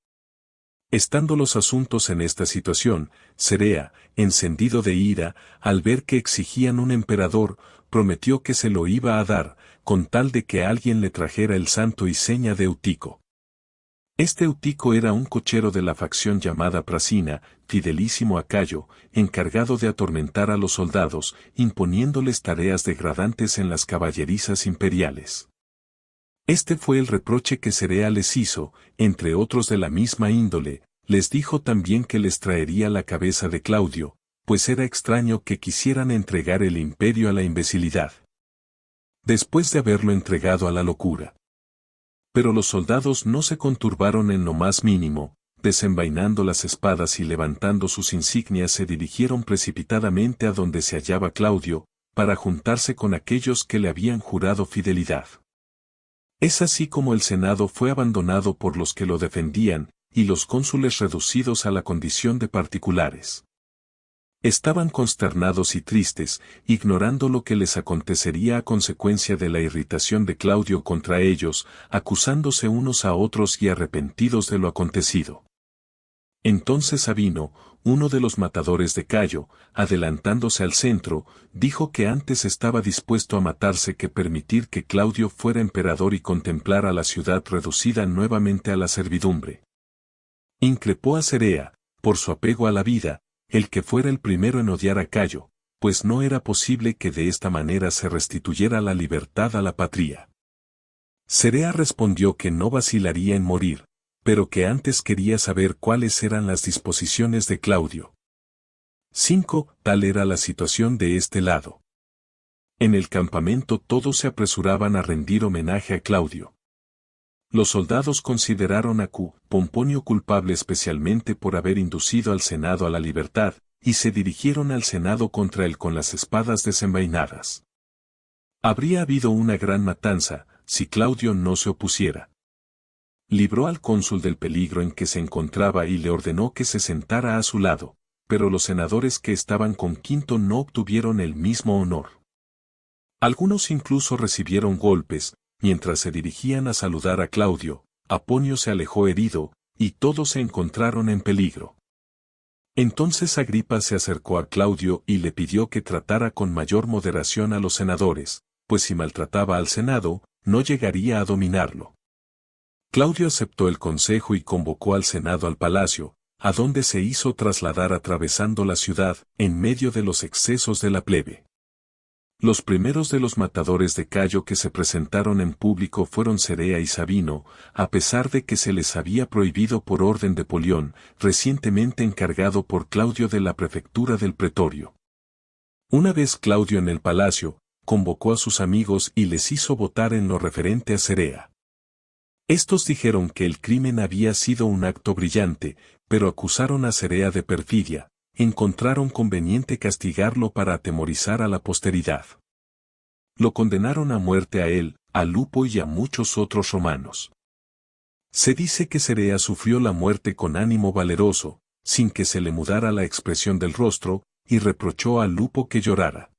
Estando los asuntos en esta situación, Cerea, encendido de ira, al ver que exigían un emperador, prometió que se lo iba a dar, con tal de que alguien le trajera el santo y seña de Eutico. Este Eutico era un cochero de la facción llamada Prasina, fidelísimo a Cayo, encargado de atormentar a los soldados, imponiéndoles tareas degradantes en las caballerizas imperiales. Este fue el reproche que Cerea les hizo, entre otros de la misma índole, les dijo también que les traería la cabeza de Claudio, pues era extraño que quisieran entregar el imperio a la imbecilidad, después de haberlo entregado a la locura. Pero los soldados no se conturbaron en lo más mínimo, desenvainando las espadas y levantando sus insignias se dirigieron precipitadamente a donde se hallaba Claudio, para juntarse con aquellos que le habían jurado fidelidad. Es así como el Senado fue abandonado por los que lo defendían, y los cónsules reducidos a la condición de particulares. Estaban consternados y tristes, ignorando lo que les acontecería a consecuencia de la irritación de Claudio contra ellos, acusándose unos a otros y arrepentidos de lo acontecido. Entonces Sabino, uno de los matadores de Cayo, adelantándose al centro, dijo que antes estaba dispuesto a matarse que permitir que Claudio fuera emperador y contemplar a la ciudad reducida nuevamente a la servidumbre. Increpó a Cerea, por su apego a la vida, el que fuera el primero en odiar a Cayo, pues no era posible que de esta manera se restituyera la libertad a la patria. Cerea respondió que no vacilaría en morir, pero que antes quería saber cuáles eran las disposiciones de Claudio. 5. Tal era la situación de este lado. En el campamento todos se apresuraban a rendir homenaje a Claudio. Los soldados consideraron a Q. Pomponio culpable especialmente por haber inducido al Senado a la libertad, y se dirigieron al Senado contra él con las espadas desenvainadas. Habría habido una gran matanza, si Claudio no se opusiera. Libró al cónsul del peligro en que se encontraba y le ordenó que se sentara a su lado, pero los senadores que estaban con Quinto no obtuvieron el mismo honor. Algunos incluso recibieron golpes, mientras se dirigían a saludar a Claudio. Aponio se alejó herido, y todos se encontraron en peligro. Entonces Agripa se acercó a Claudio y le pidió que tratara con mayor moderación a los senadores, pues si maltrataba al Senado, no llegaría a dominarlo. Claudio aceptó el consejo y convocó al Senado al palacio, a donde se hizo trasladar atravesando la ciudad, en medio de los excesos de la plebe. Los primeros de los matadores de Cayo que se presentaron en público fueron Cerea y Sabino, a pesar de que se les había prohibido por orden de Polión, recientemente encargado por Claudio de la prefectura del pretorio. Una vez Claudio en el palacio, convocó a sus amigos y les hizo votar en lo referente a Cerea. Estos dijeron que el crimen había sido un acto brillante, pero acusaron a Cerea de perfidia. Encontraron conveniente castigarlo para atemorizar a la posteridad. Lo condenaron a muerte a él, a Lupo y a muchos otros romanos. Se dice que Cerea sufrió la muerte con ánimo valeroso, sin que se le mudara la expresión del rostro, y reprochó a Lupo que llorara.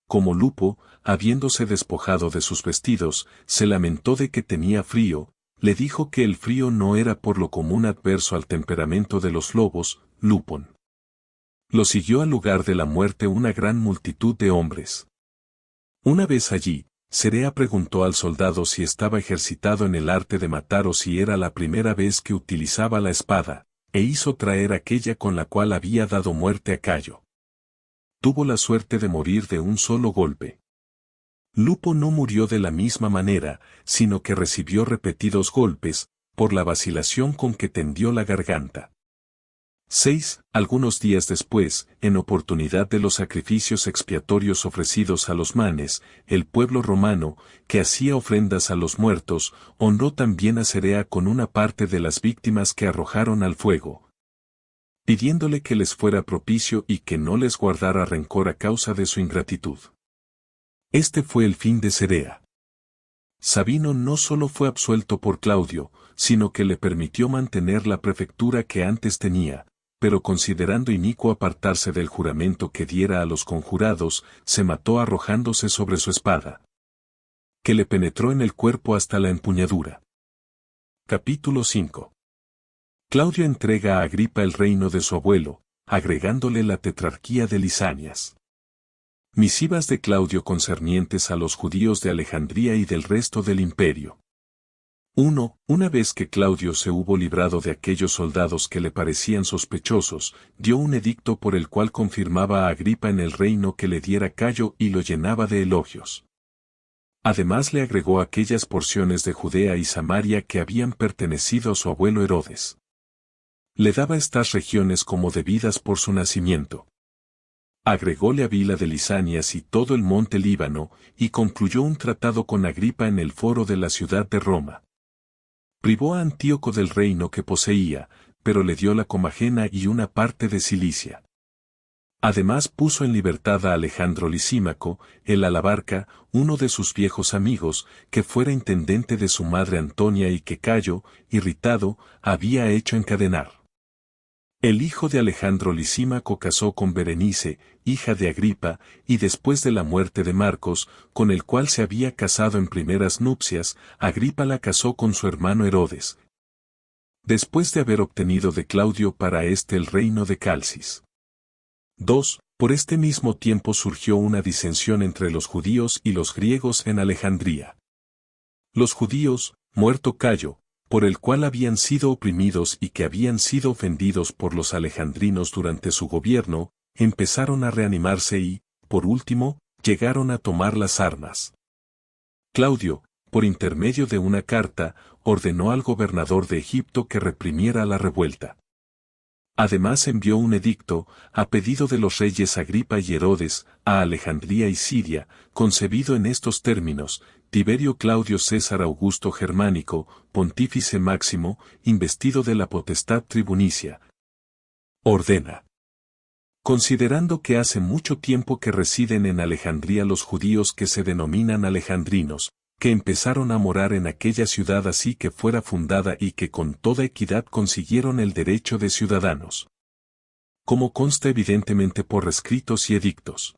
Como Lupo, habiéndose despojado de sus vestidos, se lamentó de que tenía frío, le dijo que el frío no era por lo común adverso al temperamento de los lobos, Lupon. Lo siguió al lugar de la muerte una gran multitud de hombres. Una vez allí, Cerea preguntó al soldado si estaba ejercitado en el arte de matar o si era la primera vez que utilizaba la espada, e hizo traer aquella con la cual había dado muerte a Cayo. Tuvo la suerte de morir de un solo golpe. Lupo no murió de la misma manera, sino que recibió repetidos golpes, por la vacilación con que tendió la garganta. 6. Algunos días después, en oportunidad de los sacrificios expiatorios ofrecidos a los manes, el pueblo romano, que hacía ofrendas a los muertos, honró también a Cerea con una parte de las víctimas que arrojaron al fuego, pidiéndole que les fuera propicio y que no les guardara rencor a causa de su ingratitud. Este fue el fin de Cerea. Sabino no solo fue absuelto por Claudio, sino que le permitió mantener la prefectura que antes tenía, pero considerando inicuo apartarse del juramento que diera a los conjurados, se mató arrojándose sobre su espada, que le penetró en el cuerpo hasta la empuñadura. Capítulo 5. Claudio entrega a Agripa el reino de su abuelo, agregándole la tetrarquía de Lisanias. Misivas de Claudio concernientes a los judíos de Alejandría y del resto del imperio. 1. Una vez que Claudio se hubo librado de aquellos soldados que le parecían sospechosos, dio un edicto por el cual confirmaba a Agripa en el reino que le diera Cayo y lo llenaba de elogios. Además le agregó aquellas porciones de Judea y Samaria que habían pertenecido a su abuelo Herodes. Le daba estas regiones como debidas por su nacimiento. Agrególe a Vila de Lisanias y todo el monte Líbano, y concluyó un tratado con Agripa en el foro de la ciudad de Roma. Privó a Antíoco del reino que poseía, pero le dio la Comagena y una parte de Cilicia. Además puso en libertad a Alejandro Lisímaco, el Alabarca, uno de sus viejos amigos, que fuera intendente de su madre Antonia y que Cayo, irritado, había hecho encadenar. El hijo de Alejandro Lisímaco casó con Berenice, hija de Agripa, y después de la muerte de Marcos, con el cual se había casado en primeras nupcias, Agripa la casó con su hermano Herodes, después de haber obtenido de Claudio para éste el reino de Calcis. 2. Por este mismo tiempo surgió una disensión entre los judíos y los griegos en Alejandría. Los judíos, muerto Cayo, por el cual habían sido oprimidos y que habían sido ofendidos por los alejandrinos durante su gobierno, empezaron a reanimarse y, por último, llegaron a tomar las armas. Claudio, por intermedio de una carta, ordenó al gobernador de Egipto que reprimiera la revuelta. Además envió un edicto, a pedido de los reyes Agripa y Herodes, a Alejandría y Siria, concebido en estos términos: Tiberio Claudio César Augusto Germánico, pontífice máximo, investido de la potestad tribunicia, ordena. Considerando que hace mucho tiempo que residen en Alejandría los judíos que se denominan alejandrinos, que empezaron a morar en aquella ciudad así que fuera fundada y que con toda equidad consiguieron el derecho de ciudadanos. Como consta evidentemente por escritos y edictos.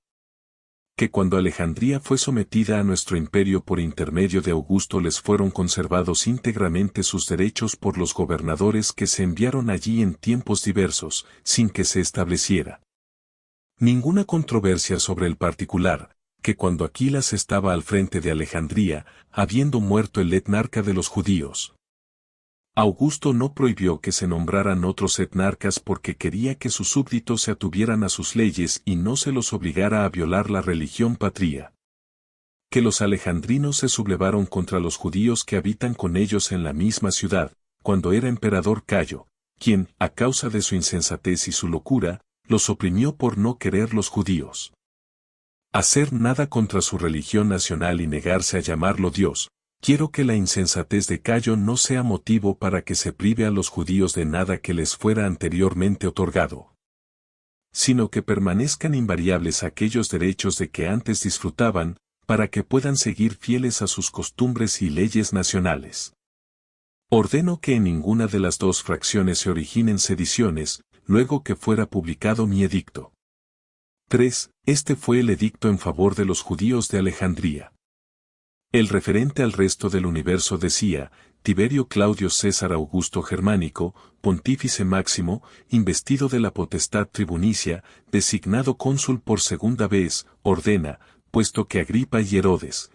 Que cuando Alejandría fue sometida a nuestro imperio por intermedio de Augusto les fueron conservados íntegramente sus derechos por los gobernadores que se enviaron allí en tiempos diversos, sin que se estableciera ninguna controversia sobre el particular, que cuando Aquilas estaba al frente de Alejandría, habiendo muerto el etnarca de los judíos, Augusto no prohibió que se nombraran otros etnarcas porque quería que sus súbditos se atuvieran a sus leyes y no se los obligara a violar la religión patria. Que los alejandrinos se sublevaron contra los judíos que habitan con ellos en la misma ciudad, cuando era emperador Cayo, quien, a causa de su insensatez y su locura, los oprimió por no querer los judíos hacer nada contra su religión nacional y negarse a llamarlo Dios. Quiero que la insensatez de Cayo no sea motivo para que se prive a los judíos de nada que les fuera anteriormente otorgado, sino que permanezcan invariables aquellos derechos de que antes disfrutaban, para que puedan seguir fieles a sus costumbres y leyes nacionales. Ordeno que en ninguna de las dos fracciones se originen sediciones, luego que fuera publicado mi edicto. 3. Este fue el edicto en favor de los judíos de Alejandría. El referente al resto del universo decía: Tiberio Claudio César Augusto Germánico, pontífice máximo, investido de la potestad tribunicia, designado cónsul por segunda vez, ordena, puesto que Agripa y Herodes,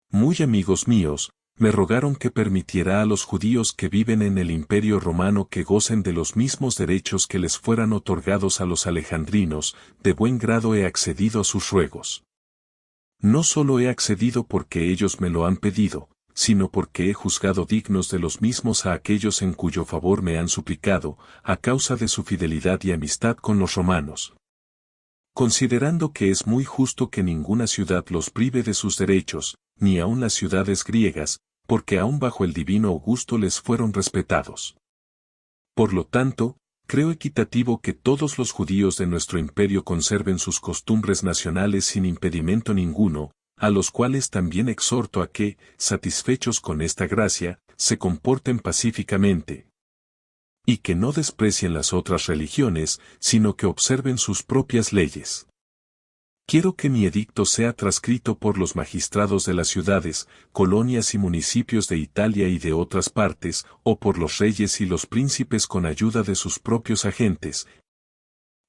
muy amigos míos, me rogaron que permitiera a los judíos que viven en el imperio romano que gocen de los mismos derechos que les fueran otorgados a los alejandrinos, de buen grado he accedido a sus ruegos. No solo he accedido porque ellos me lo han pedido, sino porque he juzgado dignos de los mismos a aquellos en cuyo favor me han suplicado, a causa de su fidelidad y amistad con los romanos. Considerando que es muy justo que ninguna ciudad los prive de sus derechos, ni aun las ciudades griegas, porque aun bajo el divino Augusto les fueron respetados. Por lo tanto, creo equitativo que todos los judíos de nuestro imperio conserven sus costumbres nacionales sin impedimento ninguno, a los cuales también exhorto a que, satisfechos con esta gracia, se comporten pacíficamente, y que no desprecien las otras religiones, sino que observen sus propias leyes. Quiero que mi edicto sea transcrito por los magistrados de las ciudades, colonias y municipios de Italia y de otras partes, o por los reyes y los príncipes con ayuda de sus propios agentes,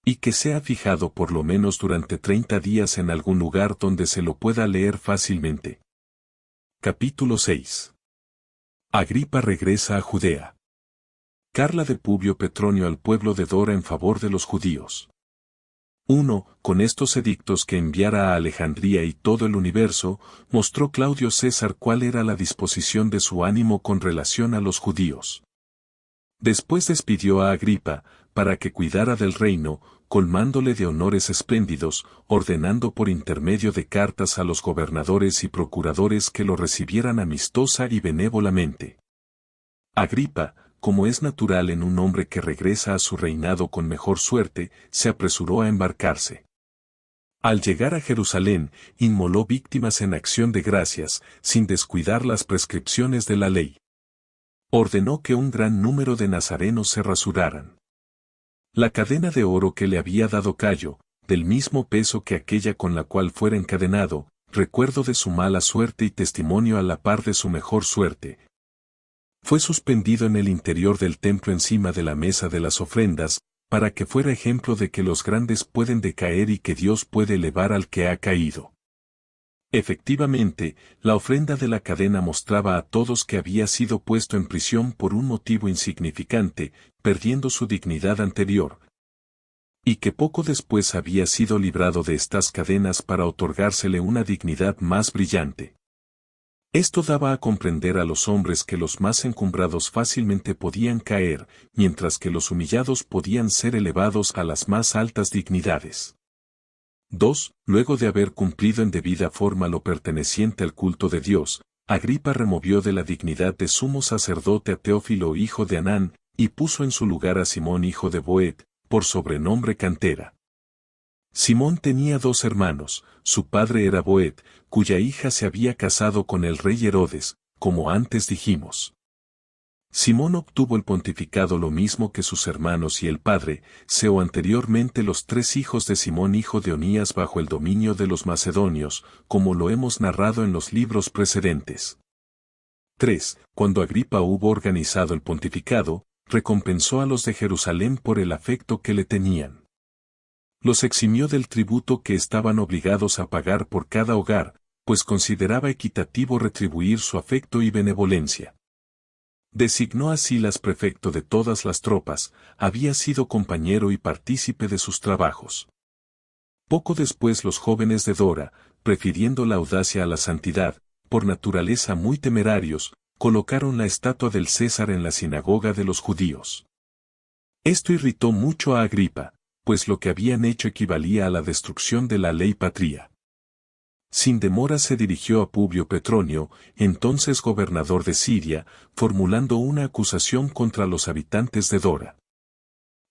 y que sea fijado por lo menos durante 30 días en algún lugar donde se lo pueda leer fácilmente. Capítulo 6. Agripa regresa a Judea. Carla de Publio Petronio al pueblo de Dora en favor de los judíos. 1. Con estos edictos que enviara a Alejandría y todo el universo, mostró Claudio César cuál era la disposición de su ánimo con relación a los judíos. Después despidió a Agripa, para que cuidara del reino, colmándole de honores espléndidos, ordenando por intermedio de cartas a los gobernadores y procuradores que lo recibieran amistosa y benévolamente. Agripa, como es natural en un hombre que regresa a su reinado con mejor suerte, se apresuró a embarcarse. Al llegar a Jerusalén, inmoló víctimas en acción de gracias, sin descuidar las prescripciones de la ley. Ordenó que un gran número de nazarenos se rasuraran. La cadena de oro que le había dado Cayo, del mismo peso que aquella con la cual fuera encadenado, recuerdo de su mala suerte y testimonio a la par de su mejor suerte, fue suspendido en el interior del templo encima de la mesa de las ofrendas, para que fuera ejemplo de que los grandes pueden decaer y que Dios puede elevar al que ha caído. Efectivamente, la ofrenda de la cadena mostraba a todos que había sido puesto en prisión por un motivo insignificante, perdiendo su dignidad anterior, y que poco después había sido librado de estas cadenas para otorgársele una dignidad más brillante. Esto daba a comprender a los hombres que los más encumbrados fácilmente podían caer, mientras que los humillados podían ser elevados a las más altas dignidades. 2. Luego de haber cumplido en debida forma lo perteneciente al culto de Dios, Agripa removió de la dignidad de sumo sacerdote a Teófilo hijo de Anán, y puso en su lugar a Simón hijo de Boed, por sobrenombre Cantera. Simón tenía 2 hermanos, su padre era Boed, cuya hija se había casado con el rey Herodes, como antes dijimos. Simón obtuvo el pontificado lo mismo que sus hermanos y el padre, Seo anteriormente los 3 hijos de Simón hijo de Onías bajo el dominio de los macedonios, como lo hemos narrado en los libros precedentes. 3. Cuando Agripa hubo organizado el pontificado, recompensó a los de Jerusalén por el afecto que le tenían. Los eximió del tributo que estaban obligados a pagar por cada hogar, pues consideraba equitativo retribuir su afecto y benevolencia. Designó a Silas prefecto de todas las tropas, había sido compañero y partícipe de sus trabajos. Poco después los jóvenes de Dora, prefiriendo la audacia a la santidad, por naturaleza muy temerarios, colocaron la estatua del César en la sinagoga de los judíos. Esto irritó mucho a Agripa, pues lo que habían hecho equivalía a la destrucción de la ley patria. Sin demora se dirigió a Publio Petronio, entonces gobernador de Siria, formulando una acusación contra los habitantes de Dora.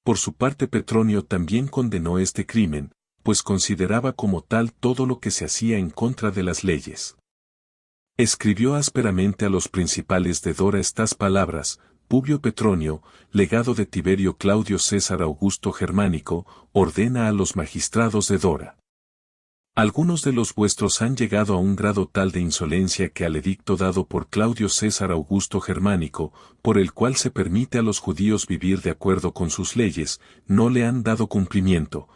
Por su parte Petronio también condenó este crimen, pues consideraba como tal todo lo que se hacía en contra de las leyes. Escribió ásperamente a los principales de Dora estas palabras: Publio Petronio, legado de Tiberio Claudio César Augusto Germánico, ordena a los magistrados de Dora. Algunos de los vuestros han llegado a un grado tal de insolencia que al edicto dado por Claudio César Augusto Germánico, por el cual se permite a los judíos vivir de acuerdo con sus leyes, no le han dado cumplimiento,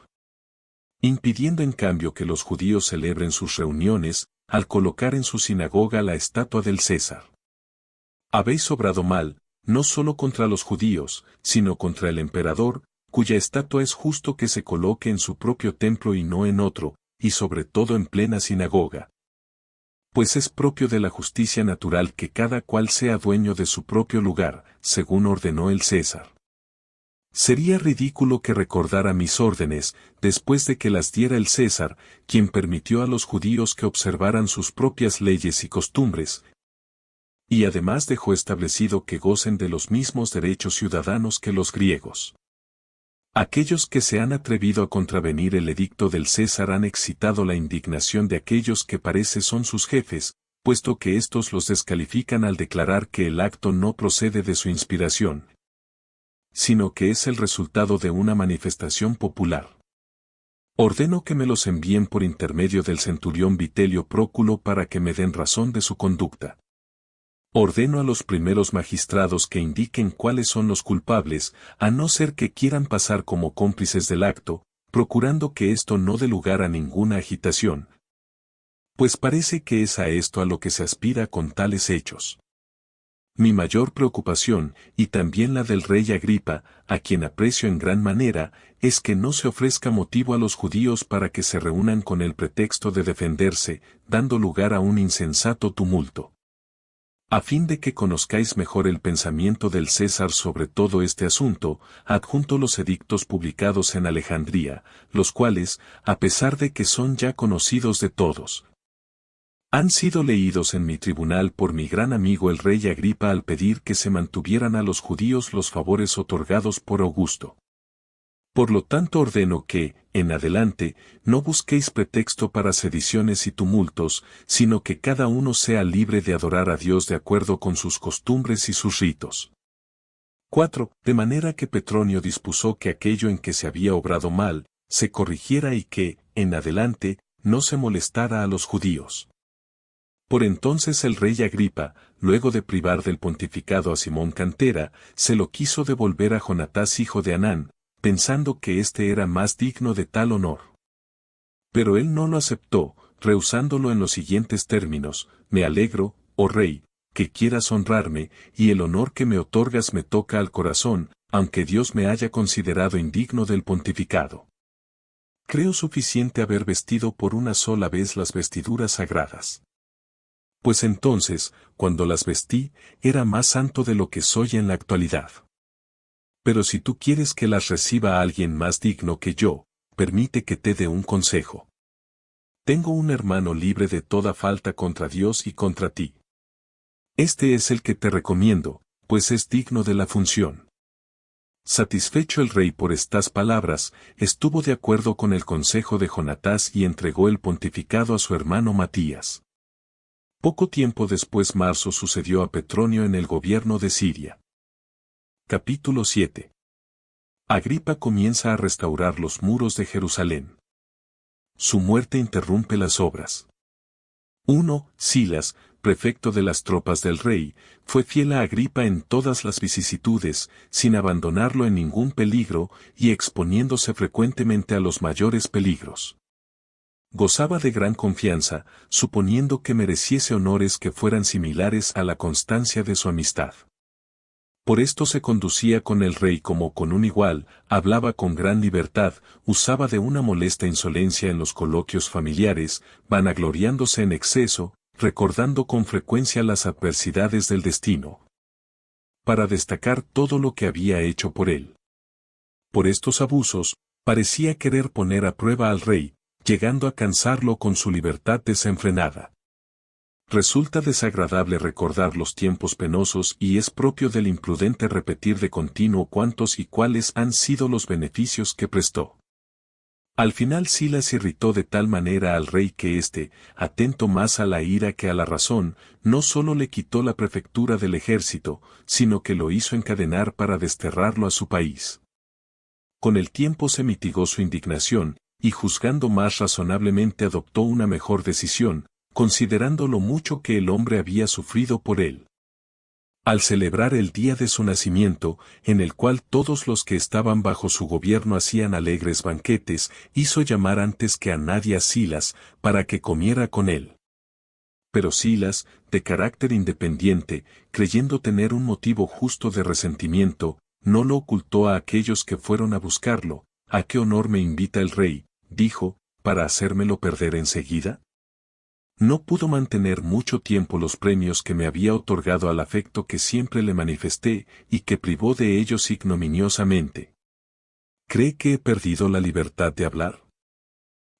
impidiendo en cambio que los judíos celebren sus reuniones, al colocar en su sinagoga la estatua del César. Habéis obrado mal, no solo contra los judíos, sino contra el emperador, cuya estatua es justo que se coloque en su propio templo y no en otro, y sobre todo en plena sinagoga. Pues es propio de la justicia natural que cada cual sea dueño de su propio lugar, según ordenó el César. Sería ridículo que recordara mis órdenes, después de que las diera el César, quien permitió a los judíos que observaran sus propias leyes y costumbres, y además dejó establecido que gocen de los mismos derechos ciudadanos que los griegos. Aquellos que se han atrevido a contravenir el edicto del César han excitado la indignación de aquellos que parece son sus jefes, puesto que éstos los descalifican al declarar que el acto no procede de su inspiración, sino que es el resultado de una manifestación popular. Ordeno que me los envíen por intermedio del centurión Vitelio Próculo para que me den razón de su conducta. Ordeno a los primeros magistrados que indiquen cuáles son los culpables, a no ser que quieran pasar como cómplices del acto, procurando que esto no dé lugar a ninguna agitación. Pues parece que es a esto a lo que se aspira con tales hechos. Mi mayor preocupación, y también la del rey Agripa, a quien aprecio en gran manera, es que no se ofrezca motivo a los judíos para que se reúnan con el pretexto de defenderse, dando lugar a un insensato tumulto. A fin de que conozcáis mejor el pensamiento del César sobre todo este asunto, adjunto los edictos publicados en Alejandría, los cuales, a pesar de que son ya conocidos de todos, han sido leídos en mi tribunal por mi gran amigo el rey Agripa al pedir que se mantuvieran a los judíos los favores otorgados por Augusto. Por lo tanto ordeno que, en adelante, no busquéis pretexto para sediciones y tumultos, sino que cada uno sea libre de adorar a Dios de acuerdo con sus costumbres y sus ritos. 4. De manera que Petronio dispuso que aquello en que se había obrado mal, se corrigiera y que, en adelante, no se molestara a los judíos. Por entonces el rey Agripa, luego de privar del pontificado a Simón Cantera, se lo quiso devolver a Jonatás hijo de Anán, pensando que éste era más digno de tal honor. Pero él no lo aceptó, rehusándolo en los siguientes términos: me alegro, oh rey, que quieras honrarme, y el honor que me otorgas me toca al corazón, aunque Dios me haya considerado indigno del pontificado. Creo suficiente haber vestido por una sola vez las vestiduras sagradas. Pues entonces, cuando las vestí, era más santo de lo que soy en la actualidad. Pero si tú quieres que las reciba alguien más digno que yo, permite que te dé un consejo. Tengo un hermano libre de toda falta contra Dios y contra ti. Este es el que te recomiendo, pues es digno de la función. Satisfecho el rey por estas palabras, estuvo de acuerdo con el consejo de Jonatás y entregó el pontificado a su hermano Matías. Poco tiempo después Marzo sucedió a Petronio en el gobierno de Siria. Capítulo 7. Agripa comienza a restaurar los muros de Jerusalén. Su muerte interrumpe las obras. 1. Silas, prefecto de las tropas del rey, fue fiel a Agripa en todas las vicisitudes, sin abandonarlo en ningún peligro y exponiéndose frecuentemente a los mayores peligros. Gozaba de gran confianza, suponiendo que mereciese honores que fueran similares a la constancia de su amistad. Por esto se conducía con el rey como con un igual, hablaba con gran libertad, usaba de una molesta insolencia en los coloquios familiares, vanagloriándose en exceso, recordando con frecuencia las adversidades del destino, para destacar todo lo que había hecho por él. Por estos abusos, parecía querer poner a prueba al rey, llegando a cansarlo con su libertad desenfrenada. Resulta desagradable recordar los tiempos penosos y es propio del imprudente repetir de continuo cuántos y cuáles han sido los beneficios que prestó. Al final Silas irritó de tal manera al rey que éste, atento más a la ira que a la razón, no solo le quitó la prefectura del ejército, sino que lo hizo encadenar para desterrarlo a su país. Con el tiempo se mitigó su indignación, y juzgando más razonablemente adoptó una mejor decisión, considerando lo mucho que el hombre había sufrido por él. Al celebrar el día de su nacimiento, en el cual todos los que estaban bajo su gobierno hacían alegres banquetes, hizo llamar antes que a nadie a Silas, para que comiera con él. Pero Silas, de carácter independiente, creyendo tener un motivo justo de resentimiento, no lo ocultó a aquellos que fueron a buscarlo. ¿A qué honor me invita el rey?, dijo, ¿para hacérmelo perder enseguida? No pudo mantener mucho tiempo los premios que me había otorgado al afecto que siempre le manifesté y que privó de ellos ignominiosamente. ¿Cree que he perdido la libertad de hablar?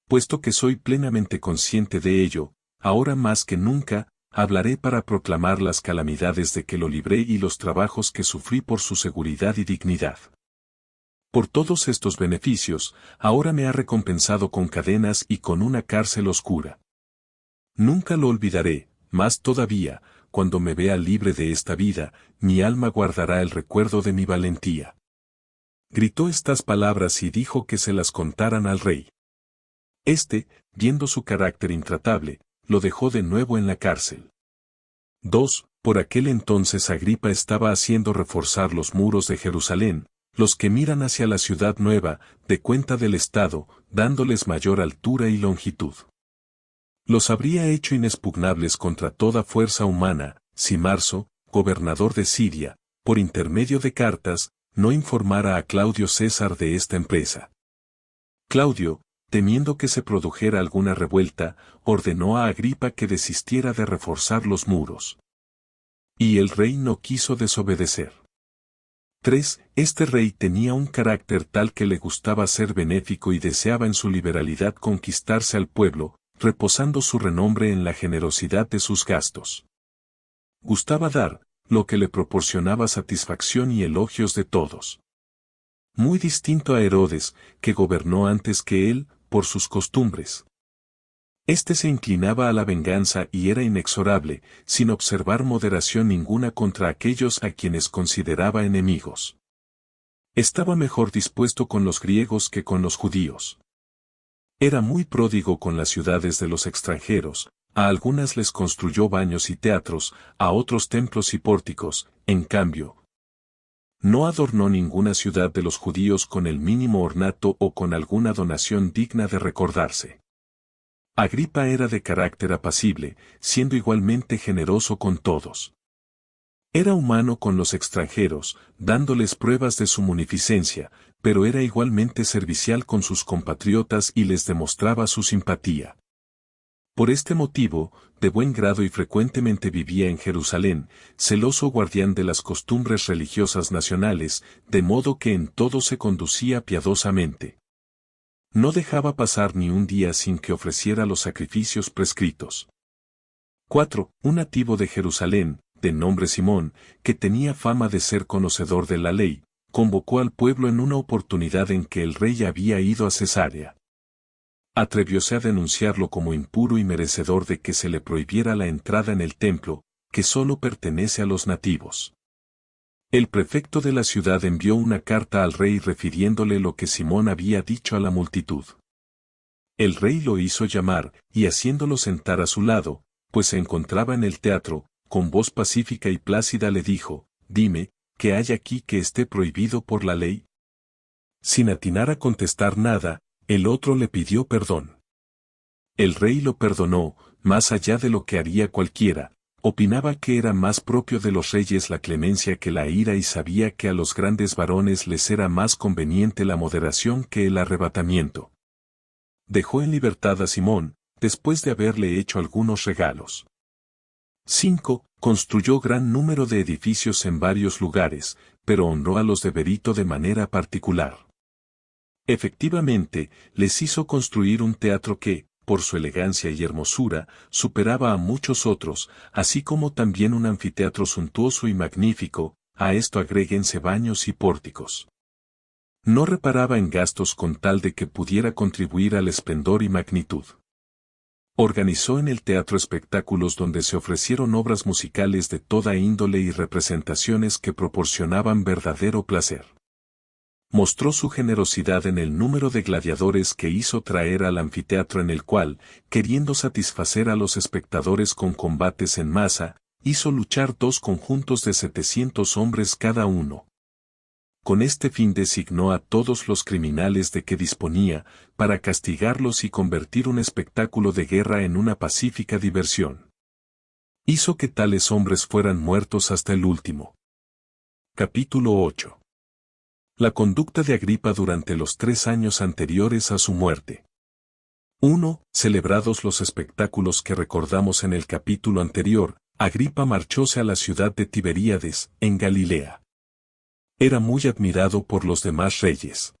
Puesto que soy plenamente consciente de ello, ahora más que nunca, hablaré para proclamar las calamidades de que lo libré y los trabajos que sufrí por su seguridad y dignidad. Por todos estos beneficios, ahora me ha recompensado con cadenas y con una cárcel oscura. Nunca lo olvidaré, más todavía, cuando me vea libre de esta vida, mi alma guardará el recuerdo de mi valentía. Gritó estas palabras y dijo que se las contaran al rey. Este, viendo su carácter intratable, lo dejó de nuevo en la cárcel. 2. Por aquel entonces Agripa estaba haciendo reforzar los muros de Jerusalén, los que miran hacia la ciudad nueva, de cuenta del Estado, dándoles mayor altura y longitud. Los habría hecho inexpugnables contra toda fuerza humana, si Marzo, gobernador de Siria, por intermedio de cartas, no informara a Claudio César de esta empresa. Claudio, temiendo que se produjera alguna revuelta, ordenó a Agripa que desistiera de reforzar los muros. Y el rey no quiso desobedecer. 3. Este rey tenía un carácter tal que le gustaba ser benéfico y deseaba en su liberalidad conquistarse al pueblo, reposando su renombre en la generosidad de sus gastos. Gustaba dar, lo que le proporcionaba satisfacción y elogios de todos. Muy distinto a Herodes, que gobernó antes que él, por sus costumbres. Este se inclinaba a la venganza y era inexorable, sin observar moderación ninguna contra aquellos a quienes consideraba enemigos. Estaba mejor dispuesto con los griegos que con los judíos. Era muy pródigo con las ciudades de los extranjeros, a algunas les construyó baños y teatros, a otros templos y pórticos, en cambio, no adornó ninguna ciudad de los judíos con el mínimo ornato o con alguna donación digna de recordarse. Agripa era de carácter apacible, siendo igualmente generoso con todos. Era humano con los extranjeros, dándoles pruebas de su munificencia, pero era igualmente servicial con sus compatriotas y les demostraba su simpatía. Por este motivo, de buen grado y frecuentemente vivía en Jerusalén, celoso guardián de las costumbres religiosas nacionales, de modo que en todo se conducía piadosamente. No dejaba pasar ni un día sin que ofreciera los sacrificios prescritos. 4. Un nativo de Jerusalén, de nombre Simón, que tenía fama de ser conocedor de la ley, convocó al pueblo en una oportunidad en que el rey había ido a Cesarea. Atrevióse a denunciarlo como impuro y merecedor de que se le prohibiera la entrada en el templo, que solo pertenece a los nativos. El prefecto de la ciudad envió una carta al rey refiriéndole lo que Simón había dicho a la multitud. El rey lo hizo llamar, y haciéndolo sentar a su lado, pues se encontraba en el teatro, con voz pacífica y plácida le dijo: «Dime, ¿qué hay aquí que esté prohibido por la ley?». Sin atinar a contestar nada, el otro le pidió perdón. El rey lo perdonó, más allá de lo que haría cualquiera. Opinaba que era más propio de los reyes la clemencia que la ira y sabía que a los grandes varones les era más conveniente la moderación que el arrebatamiento. Dejó en libertad a Simón, después de haberle hecho algunos regalos. 5. Construyó gran número de edificios en varios lugares, pero honró a los de Berito de manera particular. Efectivamente, les hizo construir un teatro que, por su elegancia y hermosura, superaba a muchos otros, así como también un anfiteatro suntuoso y magnífico, a esto agréguense baños y pórticos. No reparaba en gastos con tal de que pudiera contribuir al esplendor y magnitud. Organizó en el teatro espectáculos donde se ofrecieron obras musicales de toda índole y representaciones que proporcionaban verdadero placer. Mostró su generosidad en el número de gladiadores que hizo traer al anfiteatro en el cual, queriendo satisfacer a los espectadores con combates en masa, hizo luchar 2 conjuntos de 700 hombres cada uno. Con este fin designó a todos los criminales de que disponía, para castigarlos y convertir un espectáculo de guerra en una pacífica diversión. Hizo que tales hombres fueran muertos hasta el último. Capítulo 8. La conducta de Agripa durante los 3 años anteriores a su muerte. 1. Celebrados los espectáculos que recordamos en el capítulo anterior, Agripa marchóse a la ciudad de Tiberíades, en Galilea. Era muy admirado por los demás reyes.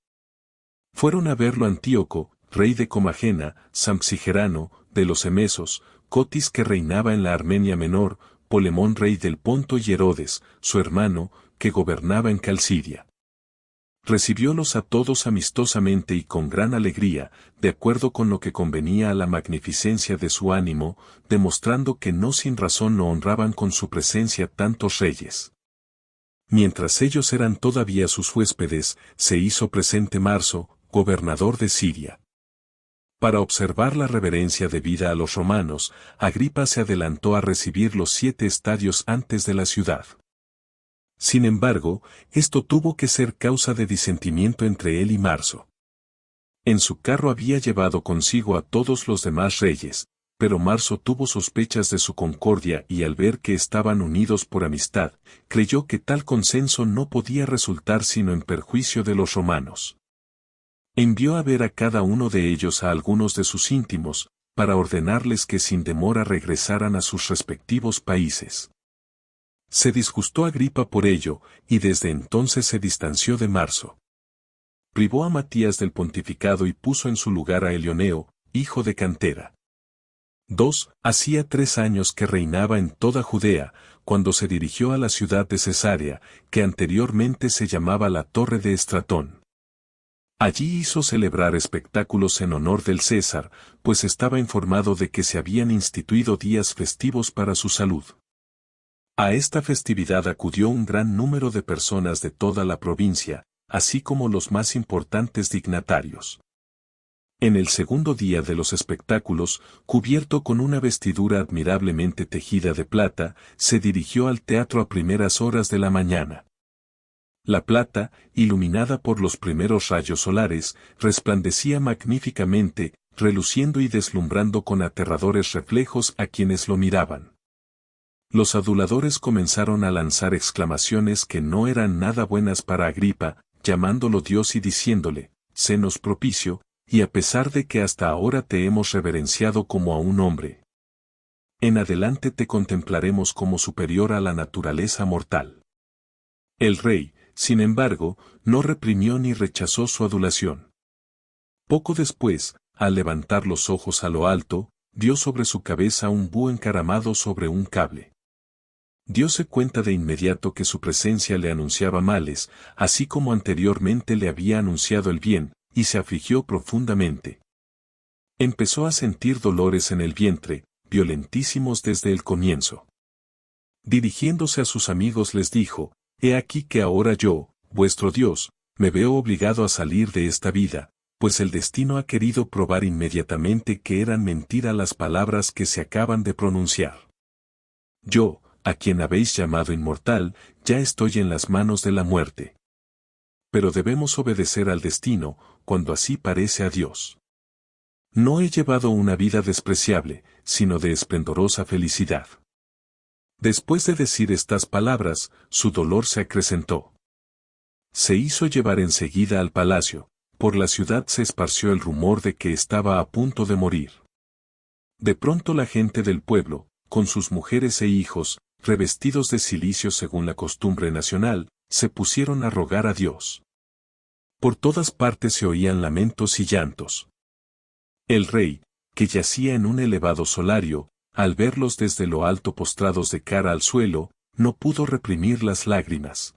Fueron a verlo Antíoco, rey de Comagena, Sampsigerano, de los Emesos, Cotis que reinaba en la Armenia Menor, Polemón rey del Ponto y Herodes, su hermano, que gobernaba en Calcidia. Recibiólos a todos amistosamente y con gran alegría, de acuerdo con lo que convenía a la magnificencia de su ánimo, demostrando que no sin razón no honraban con su presencia tantos reyes. Mientras ellos eran todavía sus huéspedes, se hizo presente Marso, gobernador de Siria. Para observar la reverencia debida a los romanos, Agripa se adelantó a recibir los 7 estadios antes de la ciudad. Sin embargo, esto tuvo que ser causa de disentimiento entre él y Marso. En su carro había llevado consigo a todos los demás reyes, pero Marso tuvo sospechas de su concordia y al ver que estaban unidos por amistad, creyó que tal consenso no podía resultar sino en perjuicio de los romanos. Envió a ver a cada uno de ellos a algunos de sus íntimos, para ordenarles que sin demora regresaran a sus respectivos países. Se disgustó Agripa por ello, y desde entonces se distanció de Marso. Privó a Matías del pontificado y puso en su lugar a Elioneo, hijo de Cantera. 2. Hacía 3 años que reinaba en toda Judea, cuando se dirigió a la ciudad de Cesarea, que anteriormente se llamaba la Torre de Estratón. Allí hizo celebrar espectáculos en honor del César, pues estaba informado de que se habían instituido días festivos para su salud. A esta festividad acudió un gran número de personas de toda la provincia, así como los más importantes dignatarios. En el segundo día de los espectáculos, cubierto con una vestidura admirablemente tejida de plata, se dirigió al teatro a primeras horas de la mañana. La plata, iluminada por los primeros rayos solares, resplandecía magníficamente, reluciendo y deslumbrando con aterradores reflejos a quienes lo miraban. Los aduladores comenzaron a lanzar exclamaciones que no eran nada buenas para Agripa, llamándolo Dios y diciéndole: «Senos propicio, y a pesar de que hasta ahora te hemos reverenciado como a un hombre. en adelante te contemplaremos como superior a la naturaleza mortal. El rey, sin embargo, no reprimió ni rechazó su adulación. Poco después, al levantar los ojos a lo alto, vio sobre su cabeza un búho encaramado sobre un cable. Dióse cuenta de inmediato que su presencia le anunciaba males, así como anteriormente le había anunciado el bien, y se afligió profundamente. Empezó a sentir dolores en el vientre, violentísimos desde el comienzo. Dirigiéndose a sus amigos les dijo: He aquí que ahora yo, vuestro Dios, me veo obligado a salir de esta vida, pues el destino ha querido probar inmediatamente que eran mentira las palabras que se acaban de pronunciar. Yo, a quien habéis llamado inmortal, ya estoy en las manos de la muerte. Pero debemos obedecer al destino, cuando así parece a Dios. No he llevado una vida despreciable, sino de esplendorosa felicidad. Después de decir estas palabras, su dolor se acrecentó. Se hizo llevar enseguida al palacio. Por la ciudad se esparció el rumor de que estaba a punto de morir. De pronto la gente del pueblo, con sus mujeres e hijos, revestidos de cilicio según la costumbre nacional, se pusieron a rogar a Dios. Por todas partes se oían lamentos y llantos. El rey, que yacía en un elevado solario, al verlos desde lo alto postrados de cara al suelo, no pudo reprimir las lágrimas.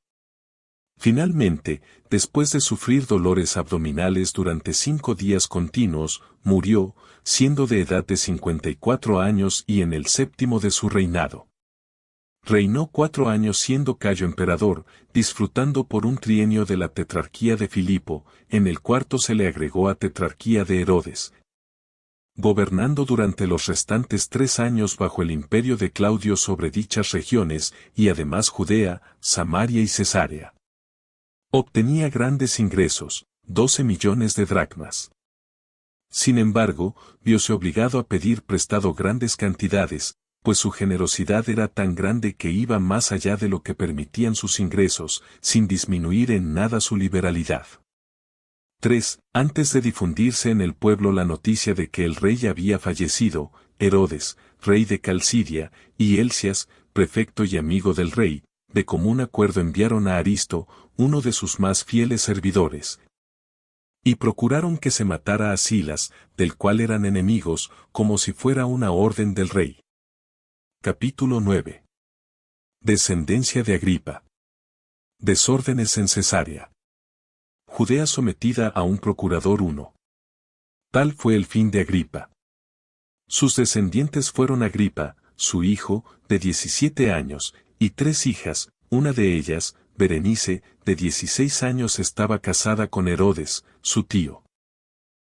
Finalmente, después de sufrir dolores abdominales durante 5 días continuos, murió, siendo de edad de 54 años y en el 7º de su reinado. Reinó 4 años siendo Cayo emperador, disfrutando por un trienio de la tetrarquía de Filipo, en el cuarto se le agregó a tetrarquía de Herodes, gobernando durante los restantes 3 años bajo el imperio de Claudio sobre dichas regiones, y además Judea, Samaria y Cesarea. Obtenía grandes ingresos, 12 millones de dracmas. Sin embargo, vióse obligado a pedir prestado grandes cantidades, pues su generosidad era tan grande que iba más allá de lo que permitían sus ingresos, sin disminuir en nada su liberalidad. 3. Antes de difundirse en el pueblo la noticia de que el rey había fallecido, Herodes, rey de Calcidia, y Elcias, prefecto y amigo del rey, de común acuerdo enviaron a Aristo, uno de sus más fieles servidores, y procuraron que se matara a Silas, del cual eran enemigos, como si fuera una orden del rey. Capítulo 9. Descendencia de Agripa. Desórdenes en Cesarea. Judea sometida a un procurador 1. Tal fue el fin de Agripa. Sus descendientes fueron Agripa, su hijo, de 17 años, y 3 hijas, una de ellas, Berenice, de 16 años estaba casada con Herodes, su tío.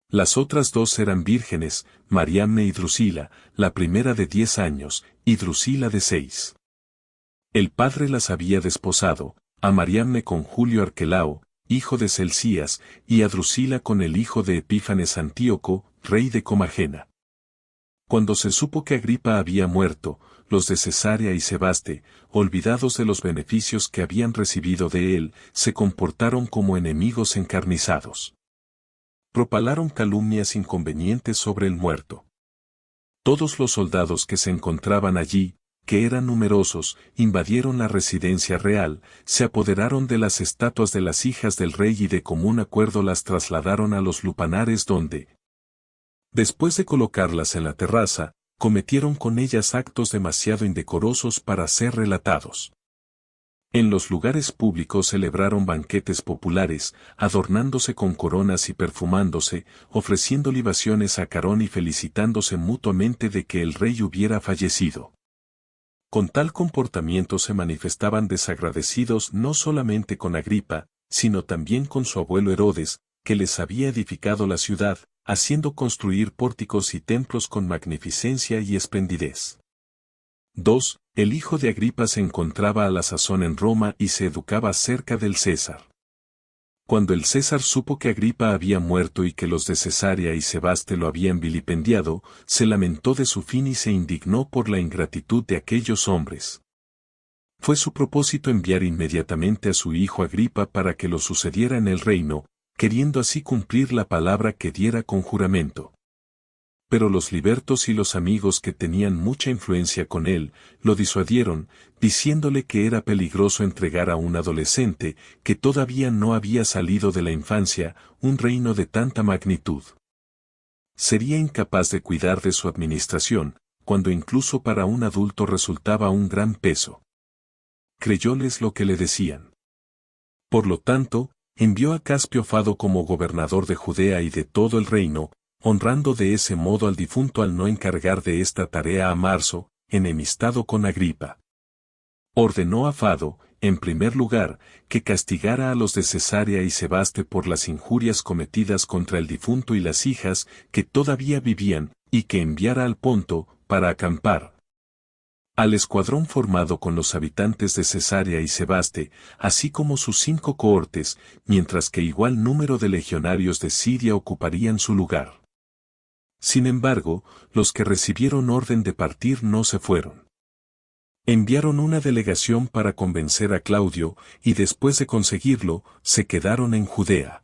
Las otras 2 eran vírgenes, Mariamne y Drusila, la primera de 10 años, y Drusila de 6. El padre las había desposado, a Mariamne con Julio Arquelao, hijo de Celcías, y a Drusila con el hijo de Epífanes Antíoco, rey de Comagena. Cuando se supo que Agripa había muerto, los de Cesarea y Sebaste, olvidados de los beneficios que habían recibido de él, se comportaron como enemigos encarnizados. Propalaron calumnias inconvenientes sobre el muerto. Todos los soldados que se encontraban allí, que eran numerosos, invadieron la residencia real, se apoderaron de las estatuas de las hijas del rey y de común acuerdo las trasladaron a los lupanares donde, después de colocarlas en la terraza, cometieron con ellas actos demasiado indecorosos para ser relatados. En los lugares públicos celebraron banquetes populares, adornándose con coronas y perfumándose, ofreciendo libaciones a Carón y felicitándose mutuamente de que el rey hubiera fallecido. Con tal comportamiento se manifestaban desagradecidos no solamente con Agripa, sino también con su abuelo Herodes, que les había edificado la ciudad, haciendo construir pórticos y templos con magnificencia y esplendidez. 2. El hijo de Agripa se encontraba a la sazón en Roma y se educaba cerca del César. Cuando el César supo que Agripa había muerto y que los de Cesarea y Sebaste lo habían vilipendiado, se lamentó de su fin y se indignó por la ingratitud de aquellos hombres. Fue su propósito enviar inmediatamente a su hijo Agripa para que lo sucediera en el reino, queriendo así cumplir la palabra que diera con juramento. Pero los libertos y los amigos que tenían mucha influencia con él, lo disuadieron, diciéndole que era peligroso entregar a un adolescente, que todavía no había salido de la infancia, un reino de tanta magnitud. Sería incapaz de cuidar de su administración, cuando incluso para un adulto resultaba un gran peso. Creyóles lo que le decían. Por lo tanto, envió a Caspio Fado como gobernador de Judea y de todo el reino, honrando de ese modo al difunto al no encargar de esta tarea a Marso, enemistado con Agripa. Ordenó a Fado, en primer lugar, que castigara a los de Cesarea y Sebaste por las injurias cometidas contra el difunto y las hijas, que todavía vivían, y que enviara al Ponto, para acampar al escuadrón formado con los habitantes de Cesarea y Sebaste, así como sus 5 cohortes, mientras que igual número de legionarios de Siria ocuparían su lugar. Sin embargo, los que recibieron orden de partir no se fueron. Enviaron una delegación para convencer a Claudio, y después de conseguirlo, se quedaron en Judea.